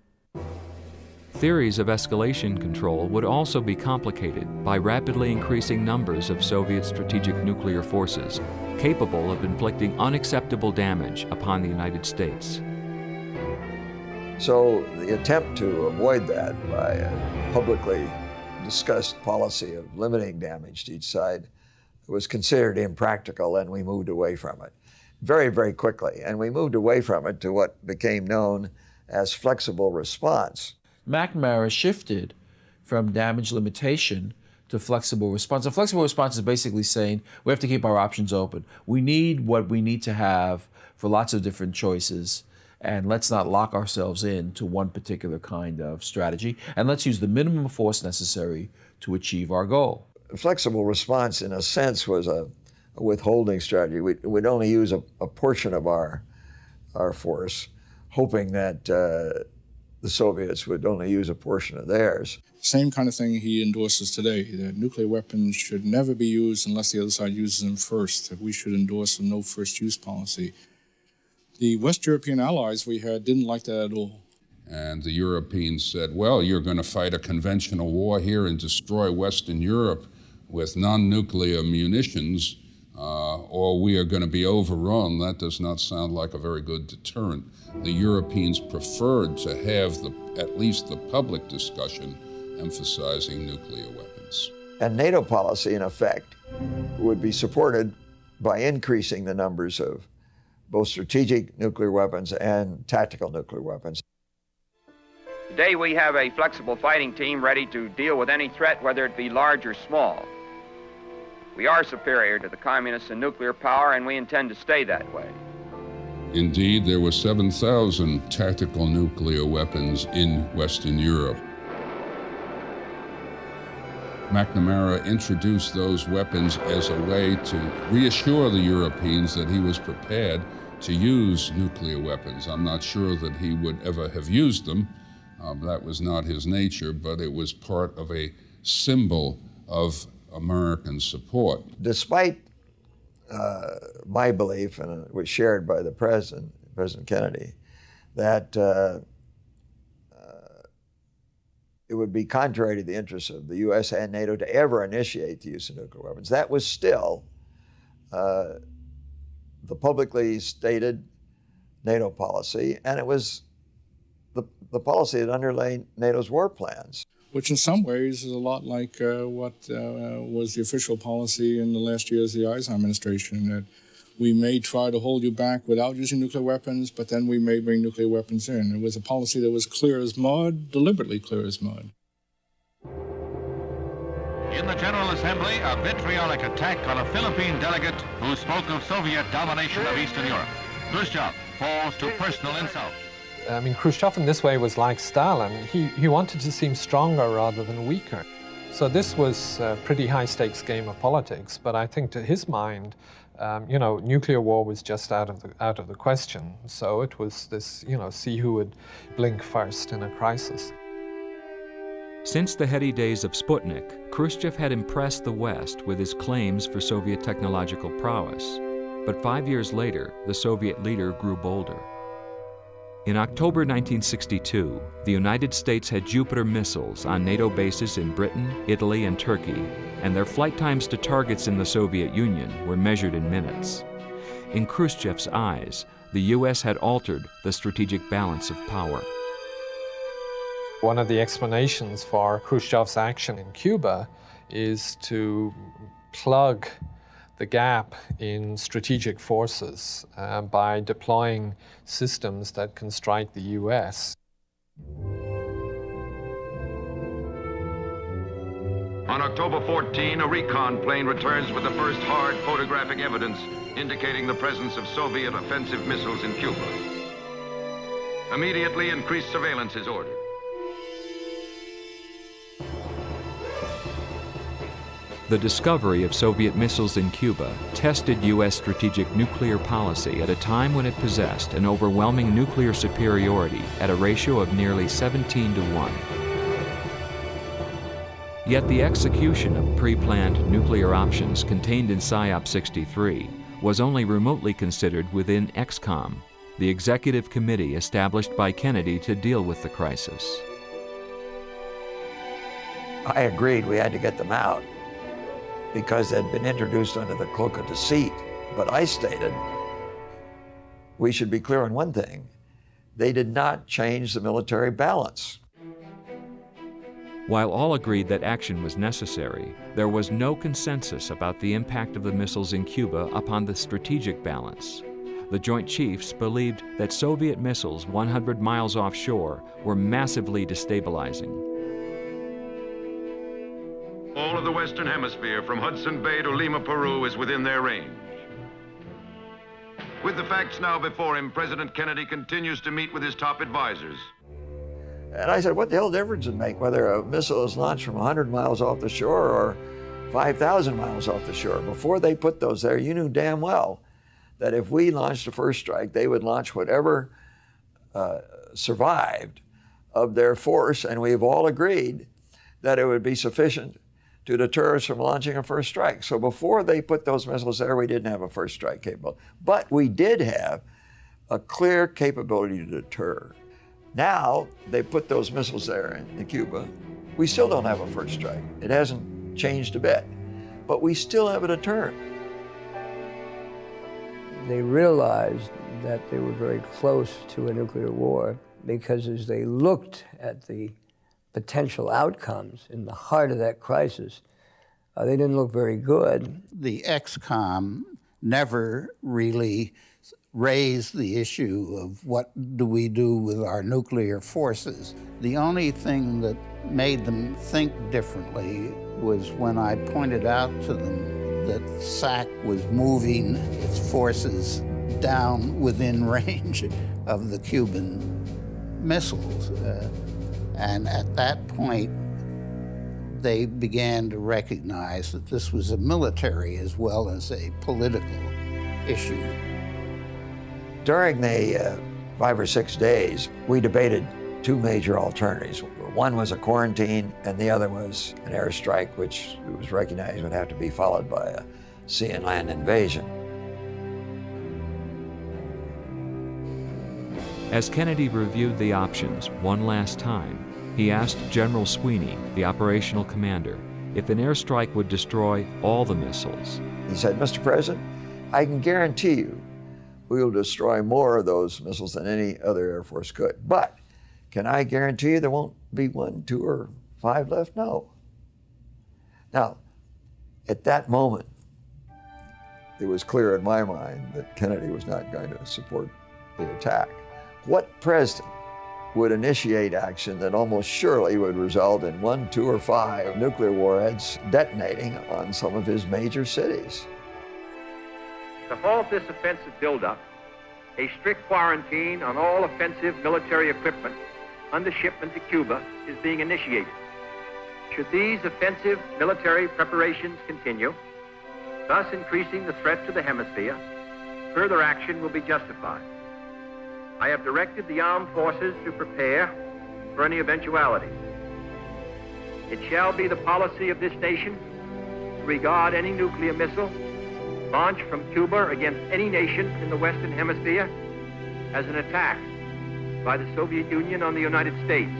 Theories of escalation control would also be complicated by rapidly increasing numbers of Soviet strategic nuclear forces capable of inflicting unacceptable damage upon the United States. So the attempt to avoid that by a publicly discussed policy of limiting damage to each side was considered impractical, and we moved away from it very, very quickly. And we moved away from it to what became known as flexible response. McNamara shifted from damage limitation to flexible response. A flexible response is basically saying we have to keep our options open. We need what we need to have for lots of different choices, and let's not lock ourselves in to one particular kind of strategy, and let's use the minimum force necessary to achieve our goal. Flexible response, in a sense, was a withholding strategy. We'd only use a portion of our force, hoping that the Soviets would only use a portion of theirs. Same kind of thing he endorses today, that nuclear weapons should never be used unless the other side uses them first, that we should endorse a no first use policy. The West European allies we had didn't like that at all. And the Europeans said, well, you're going to fight a conventional war here and destroy Western Europe with non-nuclear munitions, or we are going to be overrun. That does not sound like a very good deterrent. The Europeans preferred to have at least the public discussion emphasizing nuclear weapons. And NATO policy, in effect, would be supported by increasing the numbers of both strategic nuclear weapons and tactical nuclear weapons. Today we have a flexible fighting team ready to deal with any threat, whether it be large or small. We are superior to the communists in nuclear power, and we intend to stay that way. Indeed, there were 7,000 tactical nuclear weapons in Western Europe. McNamara introduced those weapons as a way to reassure the Europeans that he was prepared to use nuclear weapons. I'm not sure that he would ever have used them. That was not his nature, but it was part of a symbol of American support. Despite my belief, and it was shared by the President Kennedy, that it would be contrary to the interests of the U.S. and NATO to ever initiate the use of nuclear weapons. That was still the publicly stated NATO policy, and it was the policy that underlay NATO's war plans. Which in some ways is a lot like what was the official policy in the last years of the Eisenhower administration, that we may try to hold you back without using nuclear weapons, but then we may bring nuclear weapons in. It was a policy that was clear as mud, deliberately clear as mud. In the General Assembly, a vitriolic attack on a Philippine delegate who spoke of Soviet domination of Eastern Europe. Khrushchev falls to personal insult. I mean, Khrushchev in this way was like Stalin. He wanted to seem stronger rather than weaker. So this was a pretty high-stakes game of politics, but I think to his mind, nuclear war was just out of the question. So it was this, see who would blink first in a crisis. Since the heady days of Sputnik, Khrushchev had impressed the West with his claims for Soviet technological prowess. But 5 years later, the Soviet leader grew bolder. In October 1962, the United States had Jupiter missiles on NATO bases in Britain, Italy, and Turkey, and their flight times to targets in the Soviet Union were measured in minutes. In Khrushchev's eyes, the U.S. had altered the strategic balance of power. One of the explanations for Khrushchev's action in Cuba is to plug the gap in strategic forces by deploying systems that can strike the U.S. On October 14, a recon plane returns with the first hard photographic evidence indicating the presence of Soviet offensive missiles in Cuba. Immediately, increased surveillance is ordered. The discovery of Soviet missiles in Cuba tested U.S. strategic nuclear policy at a time when it possessed an overwhelming nuclear superiority at a ratio of nearly 17 to 1. Yet the execution of pre-planned nuclear options contained in PSYOP 63 was only remotely considered within ExComm, the executive committee established by Kennedy to deal with the crisis. I agreed we had to get them out because they'd been introduced under the cloak of deceit. But I stated, we should be clear on one thing. They did not change the military balance. While all agreed that action was necessary, there was no consensus about the impact of the missiles in Cuba upon the strategic balance. The Joint Chiefs believed that Soviet missiles 100 miles offshore were massively destabilizing. All of the Western Hemisphere, from Hudson Bay to Lima, Peru, is within their range. With the facts now before him, President Kennedy continues to meet with his top advisors. And I said, what the hell difference does it make whether a missile is launched from 100 miles off the shore or 5,000 miles off the shore? Before they put those there, you knew damn well that if we launched a first strike, they would launch whatever survived of their force, and we've all agreed that it would be sufficient to deter us from launching a first strike. So before they put those missiles there, we didn't have a first strike capable. But we did have a clear capability to deter. Now they put those missiles there in Cuba. We still don't have a first strike. It hasn't changed a bit, but we still have a deterrent. They realized that they were very close to a nuclear war because as they looked at the potential outcomes in the heart of that crisis, they didn't look very good. The ExComm never really raised the issue of what do we do with our nuclear forces. The only thing that made them think differently was when I pointed out to them that SAC was moving its forces down within range of the Cuban missiles. And at that point, they began to recognize that this was a military as well as a political issue. During the 5 or 6 days, we debated two major alternatives. One was a quarantine, and the other was an airstrike, which it was recognized would have to be followed by a sea and land invasion. As Kennedy reviewed the options one last time, he asked General Sweeney, the operational commander, if an airstrike would destroy all the missiles. He said, Mr. President, I can guarantee you we will destroy more of those missiles than any other Air Force could. But can I guarantee you there won't be 1, 2, or 5 left? No. Now, at that moment, it was clear in my mind that Kennedy was not going to support the attack. What president would initiate action that almost surely would result in 1, 2, or 5 nuclear warheads detonating on some of his major cities? To halt this offensive buildup, a strict quarantine on all offensive military equipment under shipment to Cuba is being initiated. Should these offensive military preparations continue, thus increasing the threat to the hemisphere, further action will be justified. I have directed the armed forces to prepare for any eventuality. It shall be the policy of this nation to regard any nuclear missile launched from Cuba against any nation in the Western Hemisphere as an attack by the Soviet Union on the United States,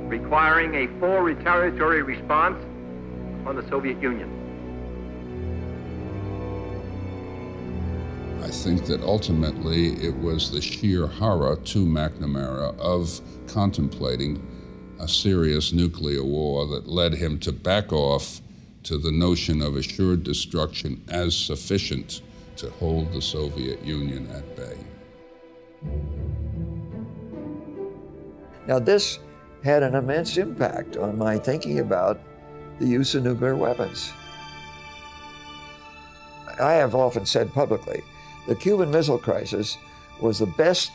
requiring a full retaliatory response on the Soviet Union. I think that ultimately it was the sheer horror to McNamara of contemplating a serious nuclear war that led him to back off to the notion of assured destruction as sufficient to hold the Soviet Union at bay. Now, this had an immense impact on my thinking about the use of nuclear weapons. I have often said publicly, the Cuban Missile Crisis was the best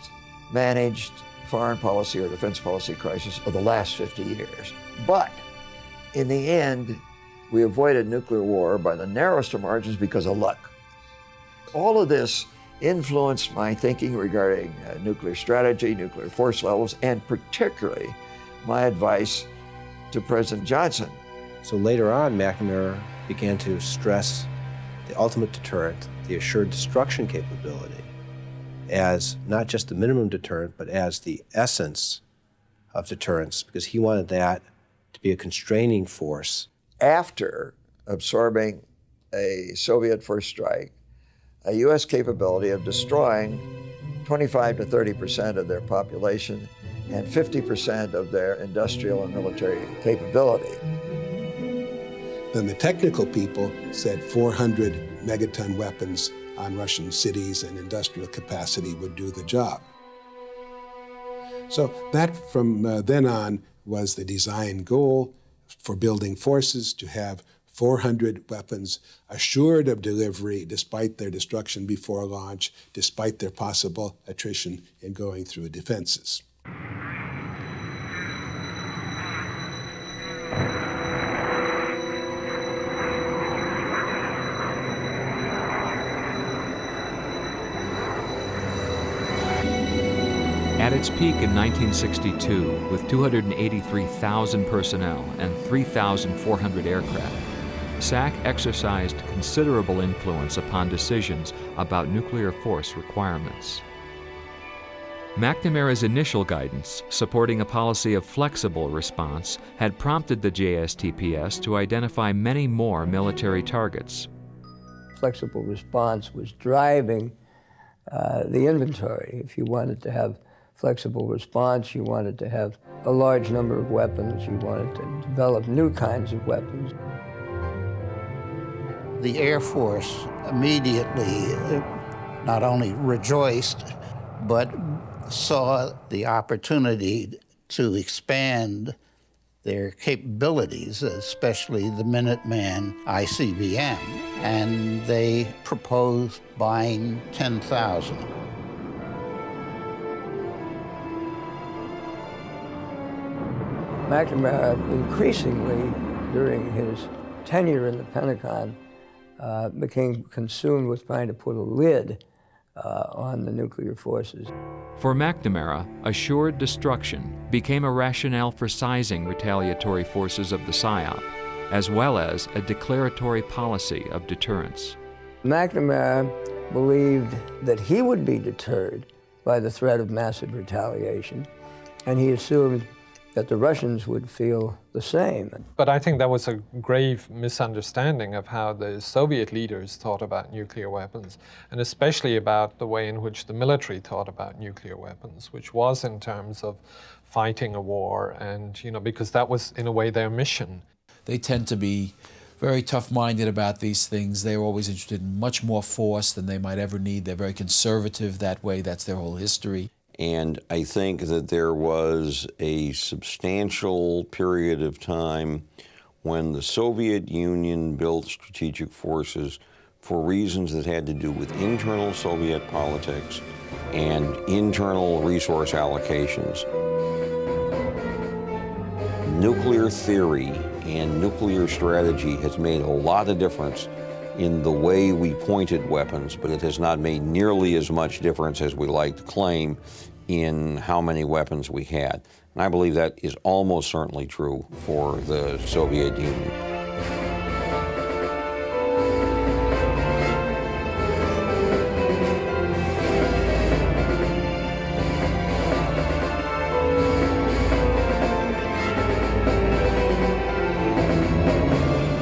managed foreign policy or defense policy crisis of the last 50 years. But in the end, We avoided nuclear war by the narrowest of margins because of luck. All of this influenced my thinking regarding nuclear strategy, nuclear force levels, and particularly my advice to President Johnson. So later on, McNamara began to stress the ultimate deterrent, the assured destruction capability, as not just the minimum deterrent, but as the essence of deterrence, because he wanted that to be a constraining force. After absorbing a Soviet first strike, a U.S. capability of destroying 25 to 30% of their population and 50% of their industrial and military capability. Then the technical people said 400 megaton weapons on Russian cities and industrial capacity would do the job. So that from then on was the design goal for building forces, to have 400 weapons assured of delivery despite their destruction before launch, despite their possible attrition in going through defenses. At its peak in 1962, with 283,000 personnel and 3,400 aircraft, SAC exercised considerable influence upon decisions about nuclear force requirements. McNamara's initial guidance, supporting a policy of flexible response, had prompted the JSTPS to identify many more military targets. Flexible response was driving the inventory. If you wanted to have flexible response, you wanted to have a large number of weapons, you wanted to develop new kinds of weapons. The Air Force immediately not only rejoiced, but saw the opportunity to expand their capabilities, especially the Minuteman ICBM, and they proposed buying 10,000. McNamara increasingly, during his tenure in the Pentagon, became consumed with trying to put a lid on the nuclear forces. For McNamara, assured destruction became a rationale for sizing retaliatory forces of the PSYOP, as well as a declaratory policy of deterrence. McNamara believed that he would be deterred by the threat of massive retaliation, and he assumed that the Russians would feel the same. But I think that was a grave misunderstanding of how the Soviet leaders thought about nuclear weapons, and especially about the way in which the military thought about nuclear weapons, which was in terms of fighting a war, and, because that was, in a way, their mission. They tend to be very tough-minded about these things. They're always interested in much more force than they might ever need. They're very conservative that way. That's their whole history. And I think that there was a substantial period of time when the Soviet Union built strategic forces for reasons that had to do with internal Soviet politics and internal resource allocations. Nuclear theory and nuclear strategy has made a lot of difference in the way we pointed weapons, but it has not made nearly as much difference as we like to claim in how many weapons we had. And I believe that is almost certainly true for the Soviet Union.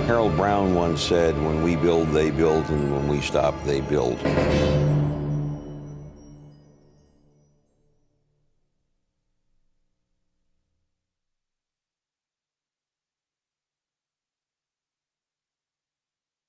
Harold Brown once said, "When we build, they build, and when we stop, they build."